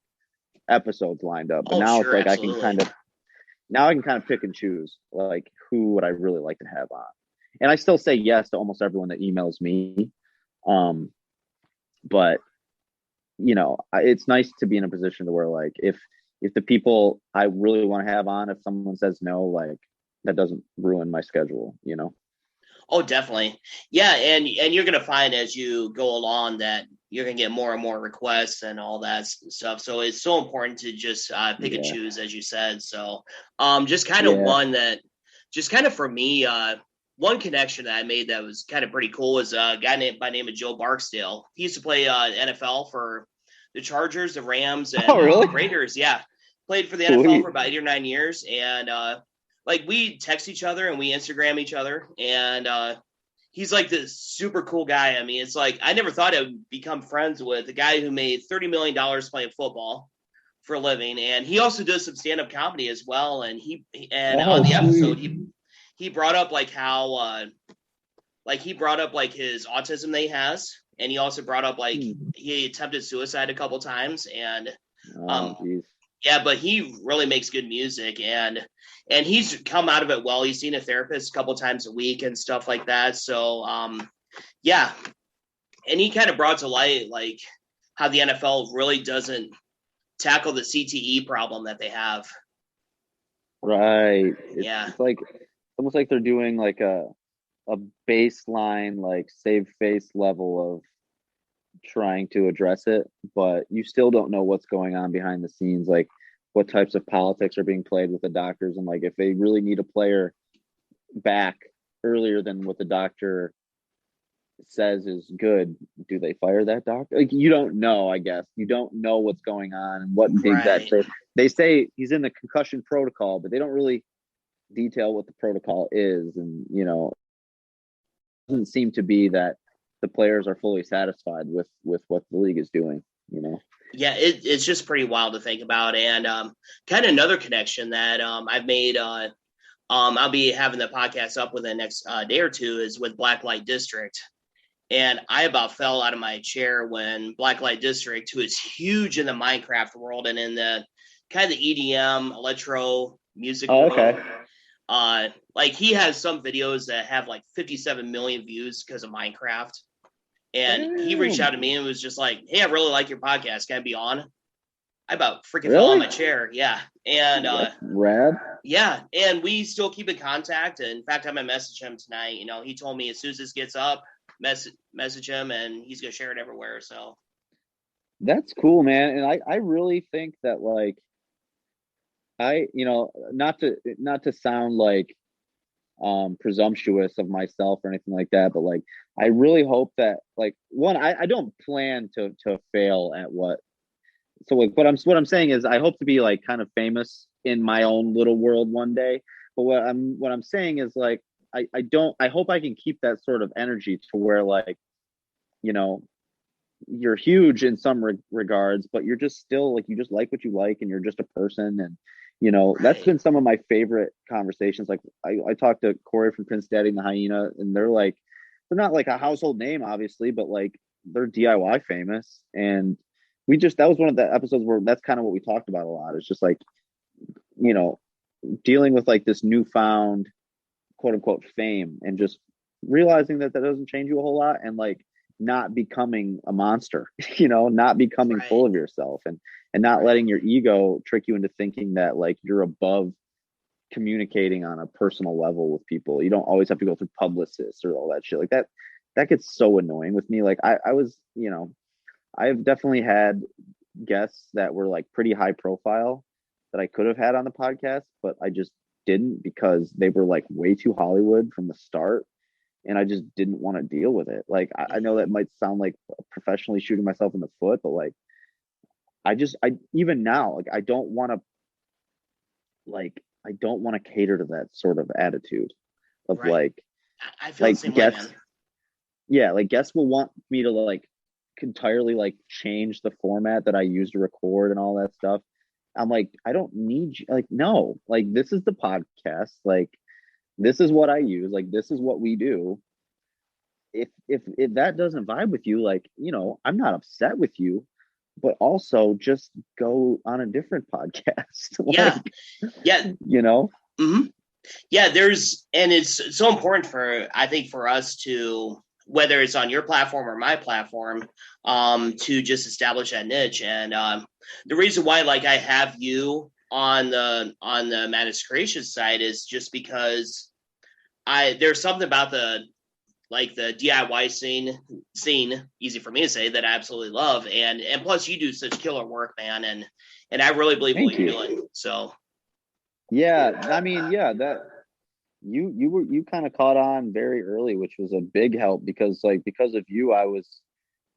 episodes lined up. But now it's like absolutely. I can kind of pick and choose like who would I really like to have on. And I still say yes to almost everyone that emails me. But it's nice to be in a position to where like if the people I really want to have on, if someone says no, like that doesn't ruin my schedule, Oh, definitely. Yeah, and you're going to find as you go along that you're going to get more and more requests and all that stuff. So it's so important to just pick and Yeah. choose, as you said. So just kind of Yeah. just kind of for me, one connection that I made that was kind of pretty cool was a guy named by the name of Joe Barksdale. He used to play NFL for the Chargers, the Rams, and really? the Raiders. Yeah, played for the Sweet. NFL for about 8 or 9 years, and like we text each other and we Instagram each other, and he's like this super cool guy. I mean, it's like I never thought I would become friends with a guy who made $30 million playing football for a living, and he also does some stand-up comedy as well. And on the episode he brought up like how he brought up like his autism that he has, and he also brought up like he attempted suicide a couple times, and yeah, but he really makes good music, and he's come out of it well. He's seen a therapist a couple times a week and stuff like that. So, yeah. And he kind of brought to light, like, how the NFL really doesn't tackle the CTE problem that they have. Right. Yeah. It's like almost like they're doing like a baseline, like save face level of trying to address it, but you still don't know what's going on behind the scenes, like what types of politics are being played with the doctors, and like if they really need a player back earlier than what the doctor says is good, do they fire that doctor? Like, you don't know. I guess you don't know what's going on and what the exact they say he's in the concussion protocol, but they don't really detail what the protocol is, and it doesn't seem to be that the players are fully satisfied with what the league is doing. Yeah, it's just pretty wild to think about. And kind of another connection that I've made, I'll be having the podcast up within the next day or two, is with Blacklight District. And I about fell out of my chair when Blacklight District, who is huge in the Minecraft world and in the kind of the EDM electro music world. Okay. Like he has some videos that have like 57 million views because of Minecraft. And he reached out to me and was just like, "Hey, I really like your podcast. Can I be on?" I about freaking fell on my chair. Yeah. And rad. Yeah. And we still keep in contact. And in fact, I'm gonna message him tonight. He told me as soon as this gets up, message him, and he's gonna share it everywhere. So that's cool, man. And I really think that, like, not to sound like presumptuous of myself or anything like that, but like I really hope that, like, one, I don't plan to fail at so like what I'm saying is I hope to be like kind of famous in my own little world one day. But what I'm saying is, like, I hope I can keep that sort of energy to where, like, you're huge in some regards, but you're just still like, you just like what you like, and you're just a person. And that's been some of my favorite conversations. Like I talked to Corey from Prince Daddy and the Hyena, and they're not like a household name, obviously, but like they're DIY famous. And that was one of the episodes where that's kind of what we talked about a lot. It's just like, dealing with like this newfound quote unquote fame, and just realizing that doesn't change you a whole lot, and like not becoming a monster, not becoming full of yourself, and not letting your ego trick you into thinking that like you're above communicating on a personal level with people. You don't always have to go through publicists or all that shit. Like that gets so annoying with me. Like I was, I've definitely had guests that were like pretty high profile that I could have had on the podcast, but I just didn't, because they were like way too Hollywood from the start. And I just didn't want to deal with it. Like, I know that might sound like professionally shooting myself in the foot, but like, even now, like, I don't want to cater to that sort of attitude of like, I feel like the same guests, way, man. Yeah, like guests will want me to like entirely like change the format that I use to record and all that stuff. I'm like, I don't need you. Like, no, like this is the podcast. Like, this is what I use. Like, this is what we do. If that doesn't vibe with you, like, I'm not upset with you, but also just go on a different podcast. Yeah. Mm-hmm. Yeah. And it's so important I think for us to, whether it's on your platform or my platform, to just establish that niche. And the reason why, like, I have you on the Madness Creation side is just because there's something about the like the DIY scene, easy for me to say, that I absolutely love. And plus you do such killer work, man. And I really believe what you're doing. So. Yeah. I mean, yeah, that you kind of caught on very early, which was a big help because of you, I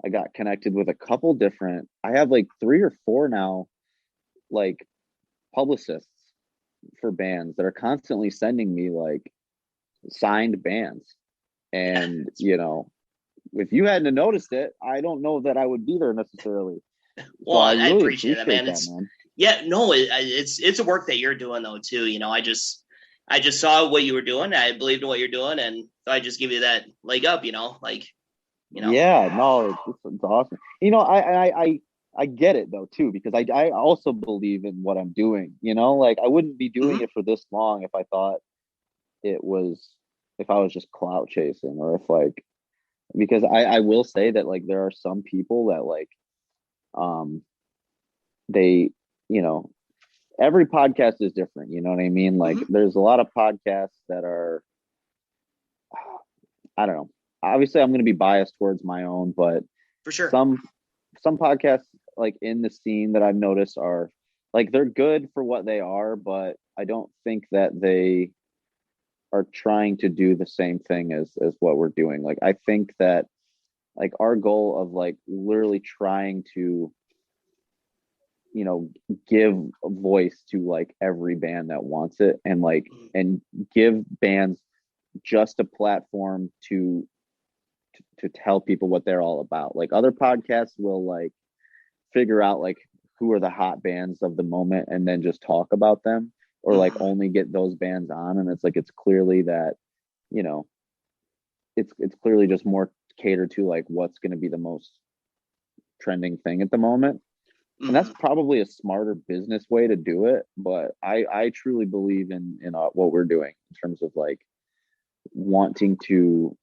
got connected with a couple different, I have like 3 or 4 now, like publicists for bands that are constantly sending me like signed bands. And, if you hadn't noticed it, I don't know that I would be there necessarily. Well, So I really appreciate that, man. Yeah, no, it's a work that you're doing though too. I just saw what you were doing. I believed in what you're doing, and so I just give you that leg up. Yeah, no, it's awesome. I get it though too, because I also believe in what I'm doing. Like I wouldn't be doing it for this long if I thought if I was just clout chasing, or because I will say that like there are some people that like they every podcast is different, you know what I mean? Like there's a lot of podcasts that are, I don't know, obviously I'm going to be biased towards my own, but for sure some podcasts like in the scene that I've noticed are like they're good for what they are, but I don't think that they are trying to do the same thing as what we're doing. Like I think that like our goal of like literally trying to give a voice to like every band that wants it, and like and give bands just a platform to tell people what they're all about. Like other podcasts will like figure out like who are the hot bands of the moment and then just talk about them, or like only get those bands on, and it's like it's clearly that it's clearly just more catered to like what's going to be the most trending thing at the moment. And that's probably a smarter business way to do it, but I truly believe in what we're doing in terms of like wanting to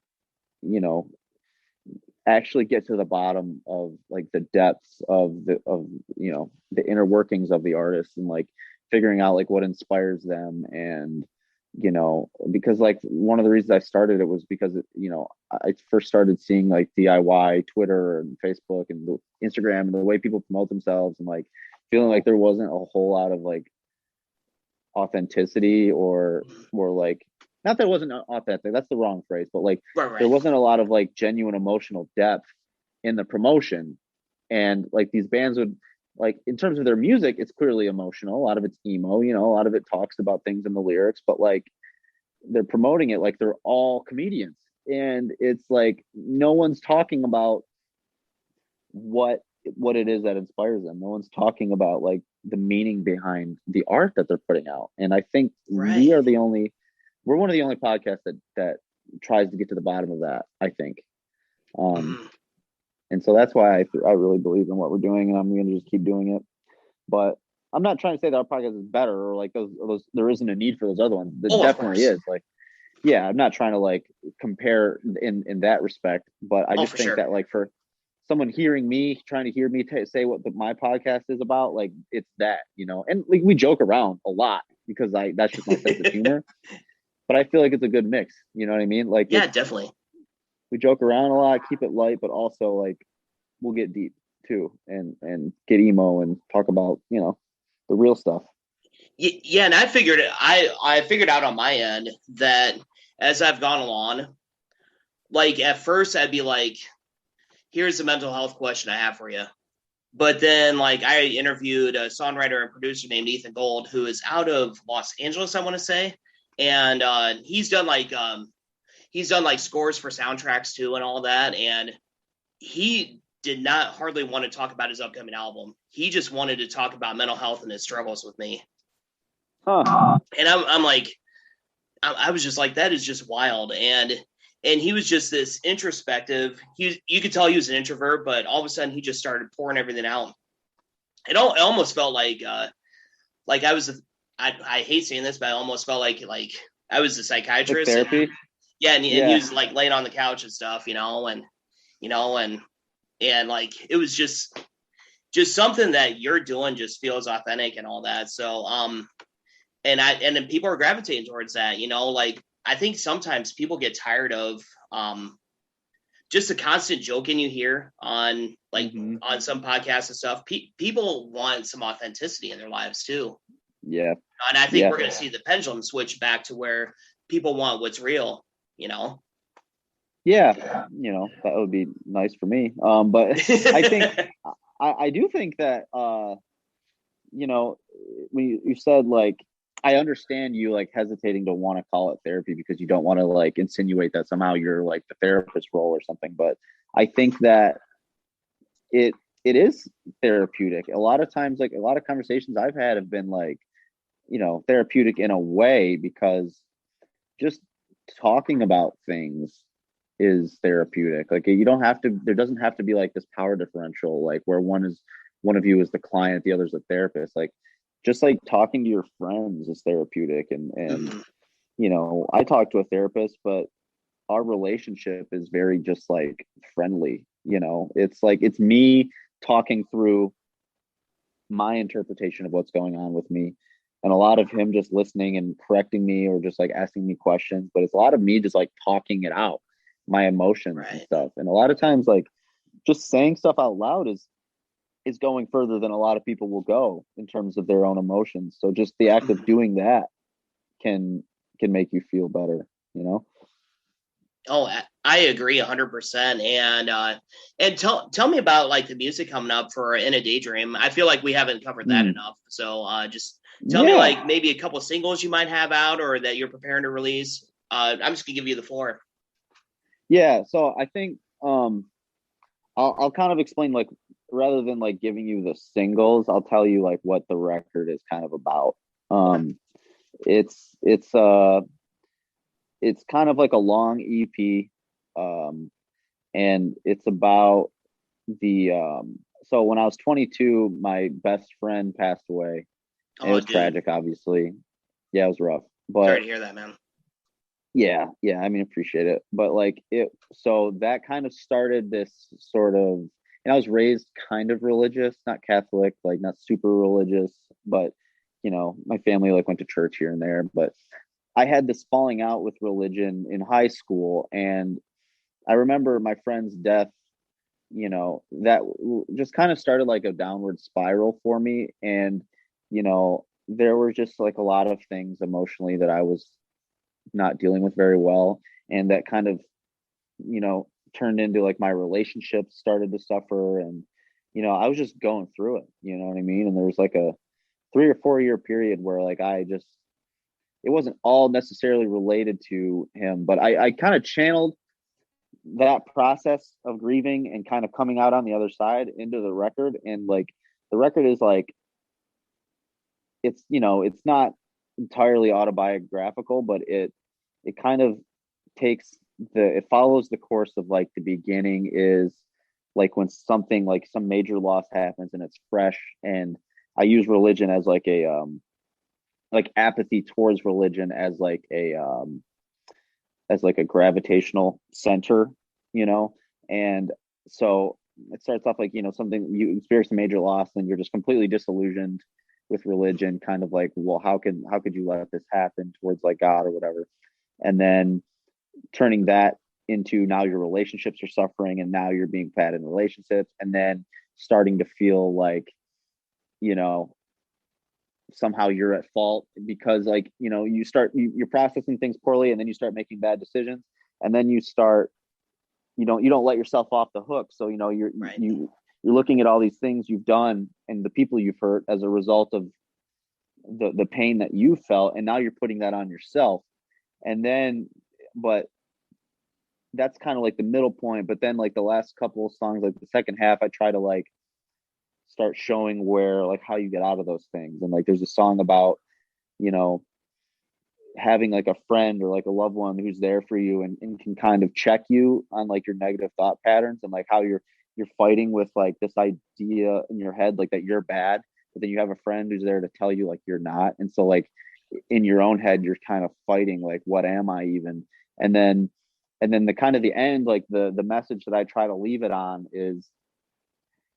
actually get to the bottom of like the depths of the inner workings of the artist, and like figuring out like what inspires them. And because like one of the reasons I started it was because I first started seeing like DIY Twitter and Facebook and the Instagram and the way people promote themselves, and like feeling like there wasn't a whole lot of like authenticity or like, not that it wasn't authentic, that's the wrong phrase, but like right. There wasn't a lot of like genuine emotional depth in the promotion. And like these bands would, like in terms of their music, it's clearly emotional, a lot of it's emo, a lot of it talks about things in the lyrics, but like they're promoting it like they're all comedians, and it's like no one's talking about what it is that inspires them. No one's talking about like the meaning behind the art that they're putting out. And I think we're one of the only podcasts that tries to get to the bottom of that, I think. And so that's why I really believe in what we're doing, and I'm going to just keep doing it. But I'm not trying to say that our podcast is better, or like those there isn't a need for those other ones. There definitely is. Like, yeah, I'm not trying to like compare in that respect, but I just think that like for someone trying to hear me say what my podcast is about, like it's that, and like we joke around a lot because that's just my sense of humor. But I feel like it's a good mix. You know what I mean? Like, yeah, definitely. We joke around a lot, keep it light, but also like we'll get deep too, and get emo and talk about the real stuff. Yeah, and I figured out on my end that as I've gone along, like at first I'd be like, here's a mental health question I have for you. But then like I interviewed a songwriter and producer named Ethan Gold, who is out of Los Angeles, I want to say. And he's done like scores for soundtracks too and all that. And he did not hardly want to talk about his upcoming album. He just wanted to talk about mental health and his struggles with me. Huh. And I'm like, I was just like, that is just wild. And he was just this introspective. You could tell he was an introvert, but all of a sudden he just started pouring everything out. It almost felt like I was. I hate saying this, but I almost felt like I was a psychiatrist. Like therapy. And he was like laying on the couch and stuff, and like it was just something that you're doing just feels authentic and all that. So and then people are gravitating towards that, like I think sometimes people get tired of just the constant joking you hear on on some podcasts and stuff. People want some authenticity in their lives too. Yeah. And I think we're going to see the pendulum switch back to where people want what's real, Yeah, that would be nice for me. But I think I do think that when you said like, I understand you like hesitating to want to call it therapy because you don't want to like insinuate that somehow you're like the therapist role or something. But I think that it is therapeutic. A lot of times, like a lot of conversations I've had have been like, therapeutic in a way, because just talking about things is therapeutic. Like there doesn't have to be like this power differential, like where one of you is the client, the other's the therapist. Like just like talking to your friends is therapeutic. And I talk to a therapist, but our relationship is very just like friendly. It's like, it's me talking through my interpretation of what's going on with me, and a lot of him just listening and correcting me or just like asking me questions. But it's a lot of me just like talking it out, my emotions and stuff. And a lot of times, like just saying stuff out loud is going further than a lot of people will go in terms of their own emotions. So just the act of doing that can make you feel better, Oh, I agree 100%. And tell me about like the music coming up for In a Daydream. I feel like we haven't covered that enough. So just tell me like maybe a couple singles you might have out or that you're preparing to release. I'm just gonna give you the floor. Yeah. So I think I'll kind of explain, like, rather than like giving you the singles, I'll tell you like what the record is kind of about. It's kind of like a long EP, and it's about so when I was 22, my best friend passed away. It was tragic, obviously. Yeah, it was rough. But sorry to hear that, man. Yeah, I mean, appreciate it. But like so that kind of started this sort of, and I was raised kind of religious, not Catholic, like not super religious, but my family like went to church here and there. But I had this falling out with religion in high school, and I remember my friend's death, that just kind of started like a downward spiral for me. And there were just like a lot of things emotionally that I was not dealing with very well, and that kind of turned into like my relationships started to suffer. And I was just going through it, you know what I mean? And there was like a 3 or 4 year period where like it wasn't all necessarily related to him, but I kind of channeled that process of grieving and kind of coming out on the other side into the record. And like the record is like, it's it's not entirely autobiographical, but it kind of it follows the course of like the beginning is like when something like some major loss happens and it's fresh. And I use religion as like a like apathy towards religion as like a gravitational center, and so it starts off like something, you experience a major loss and you're just completely disillusioned with religion, kind of like, well, how could you let this happen towards like God or whatever. And then turning that into now your relationships are suffering and now you're being bad in relationships, and then starting to feel like somehow you're at fault because like you're processing things poorly, and then you start making bad decisions, and then you start you don't let yourself off the hook. So you're looking at all these things you've done and the people you've hurt as a result of the pain that you felt, and now you're putting that on yourself. And then but that's kind of like the middle point. But then like the last couple of songs, like the second half, I try to like start showing where like how you get out of those things. And like there's a song about having like a friend or like a loved one who's there for you and can kind of check you on like your negative thought patterns, and like how you're fighting with like this idea in your head like that you're bad, but then you have a friend who's there to tell you like you're not. And so like in your own head you're kind of fighting like, what am I even? And then the kind of the end, like the message that I try to leave it on is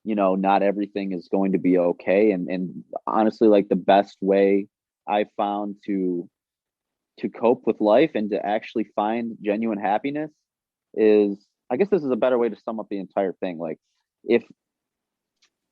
not everything is going to be okay. And honestly, like the best way I found to to cope with life and to actually find genuine happiness is, I guess this is a better way to sum up the entire thing. Like, if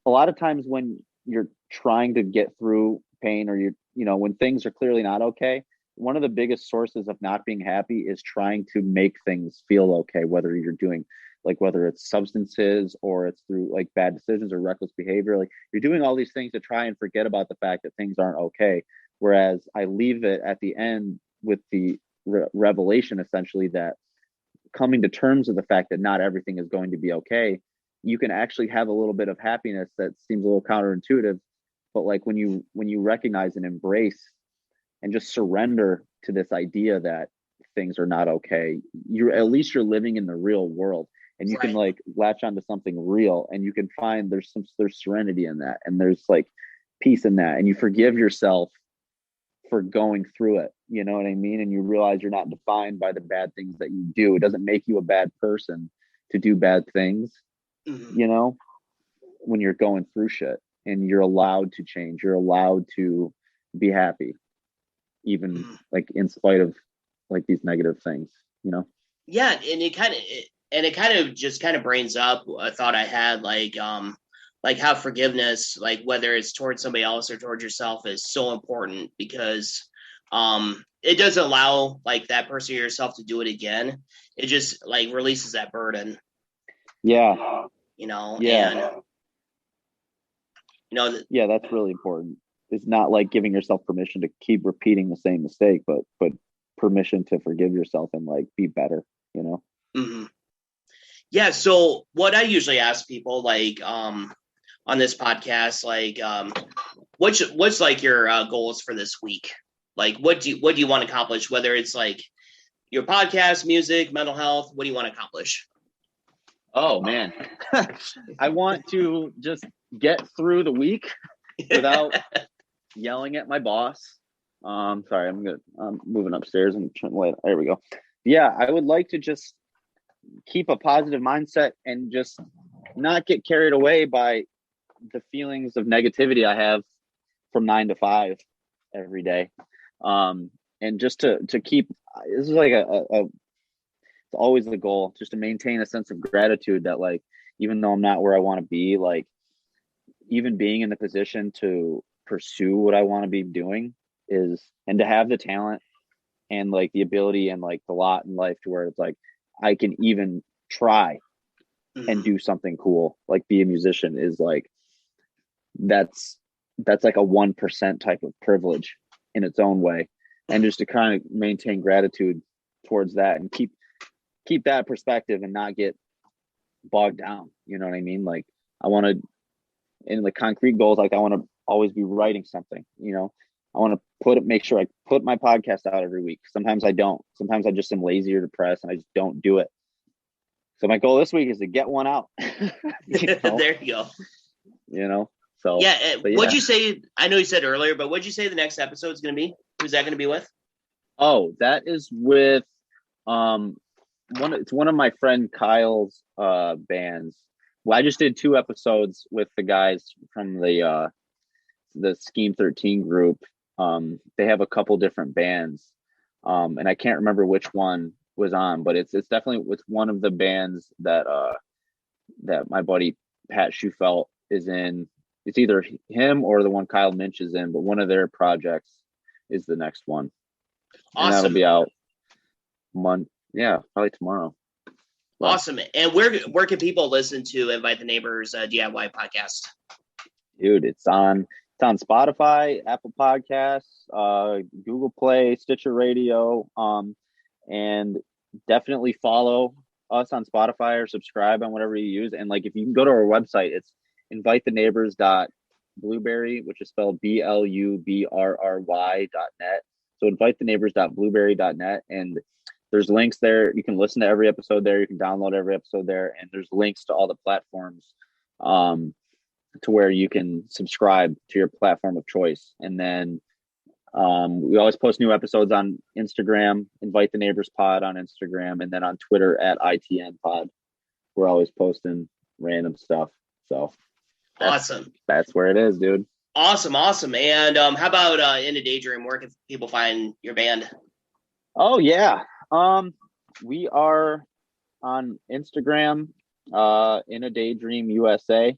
a lot of times when you're trying to get through pain, or when things are clearly not okay, one of the biggest sources of not being happy is trying to make things feel okay, whether you're doing, like, whether it's substances or it's through like bad decisions or reckless behavior. Like, you're doing all these things to try and forget about the fact that things aren't okay. Whereas I leave it at the end with the revelation, essentially, that coming to terms with the fact that not everything is going to be okay, you can actually have a little bit of happiness that seems a little counterintuitive. But like, when you recognize and embrace and just surrender to this idea that things are not okay, you're living in the real world, and you can like latch onto something real, and you can find there's serenity in that, and there's like peace in that, and you forgive yourself for going through it. You know what I mean? And you realize you're not defined by the bad things that you do. It doesn't make you a bad person to do bad things, when you're going through shit, and you're allowed to change, you're allowed to be happy, even like in spite of like these negative things, Yeah. And it kind of just brings up a thought I had, like how forgiveness, like whether it's towards somebody else or towards yourself, is so important, because it doesn't allow like that person or yourself to do it again. It just like releases that burden. Yeah. Yeah, that's really important. It's not like giving yourself permission to keep repeating the same mistake, but permission to forgive yourself and like be better, Mm-hmm. Yeah. So what I usually ask people, like, on this podcast, like, what's like your goals for this week? Like, what do you want to accomplish? Whether it's like your podcast, music, mental health, what do you want to accomplish? Oh man, I want to just get through the week without yelling at my boss. Sorry, I'm moving upstairs and turn the light. There we go. Yeah, I would like to just keep a positive mindset and just not get carried away by the feelings of negativity I have from 9 to 5 every day. And just to keep, this is like it's always the goal, just to maintain a sense of gratitude that, like, even though I'm not where I want to be, like, even being in the position to pursue what I want to be doing and to have the talent and like the ability and like the lot in life to where it's like, I can even try and do something cool, like be a musician, is like, that's like a 1% type of privilege in its own way. And just to kind of maintain gratitude towards that and keep that perspective and not get bogged down. You know what I mean? Like, I want to, in the concrete goals, like I want to always be writing something, I want to make sure I put my podcast out every week. Sometimes I don't. Sometimes I just am lazy or depressed and I just don't do it. So my goal this week is to get one out. There you go. So yeah. What'd you say? I know you said earlier, but what'd you say the next episode is going to be? Who's that going to be with? Oh, that is with it's one of my friend Kyle's bands. Well, I just did 2 episodes with the guys from the Scheme 13 group. They have a couple different bands, and I can't remember which one was on, but it's definitely with one of the bands that my buddy Pat Schufelt is in. It's either him or the one Kyle Minch is in, but one of their projects is the next one. Awesome. And that'll be out probably tomorrow. But, awesome. And where can people listen to Invite the Neighbors DIY podcast? Dude, it's on Spotify, Apple Podcasts, Google Play, Stitcher Radio, and definitely follow us on Spotify or subscribe on whatever you use. And like, if you can go to our website, it's invitethενeighbors.blueberry, which is spelled BLUBRRY.net. So invitethenneighbors.blueberry.net, and there's links there. You can listen to every episode there. You can download every episode there, and there's links to all the platforms to where you can subscribe to your platform of choice. And then we always post new episodes on Instagram, Invite the Neighbors Pod on Instagram, and then on Twitter at ITN Pod. We're always posting random stuff. So awesome. That's where it is, dude. Awesome. And how about In a Daydream? Where can people find your band? Oh yeah. We are on Instagram, In a Daydream USA.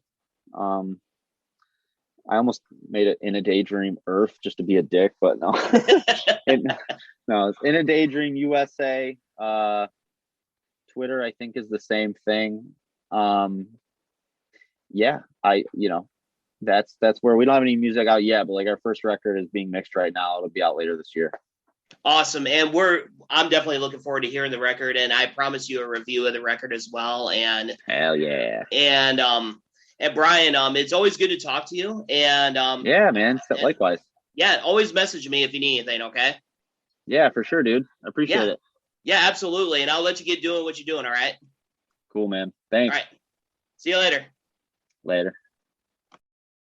I almost made it In a Daydream Earth just to be a dick, but no. No, it's In a Daydream USA. Twitter, I think, is the same thing. Yeah, that's where we don't have any music out yet, but like our first record is being mixed right now. It'll be out later this year. Awesome. And I'm definitely looking forward to hearing the record, and I promise you a review of the record as well. And hell yeah. And Bryan, it's always good to talk to you. And yeah, man. Likewise. Yeah, always message me if you need anything, okay? Yeah, for sure, dude. I appreciate it. Yeah, absolutely. And I'll let you get doing what you're doing, all right? Cool, man. Thanks. All right. See you later. Later.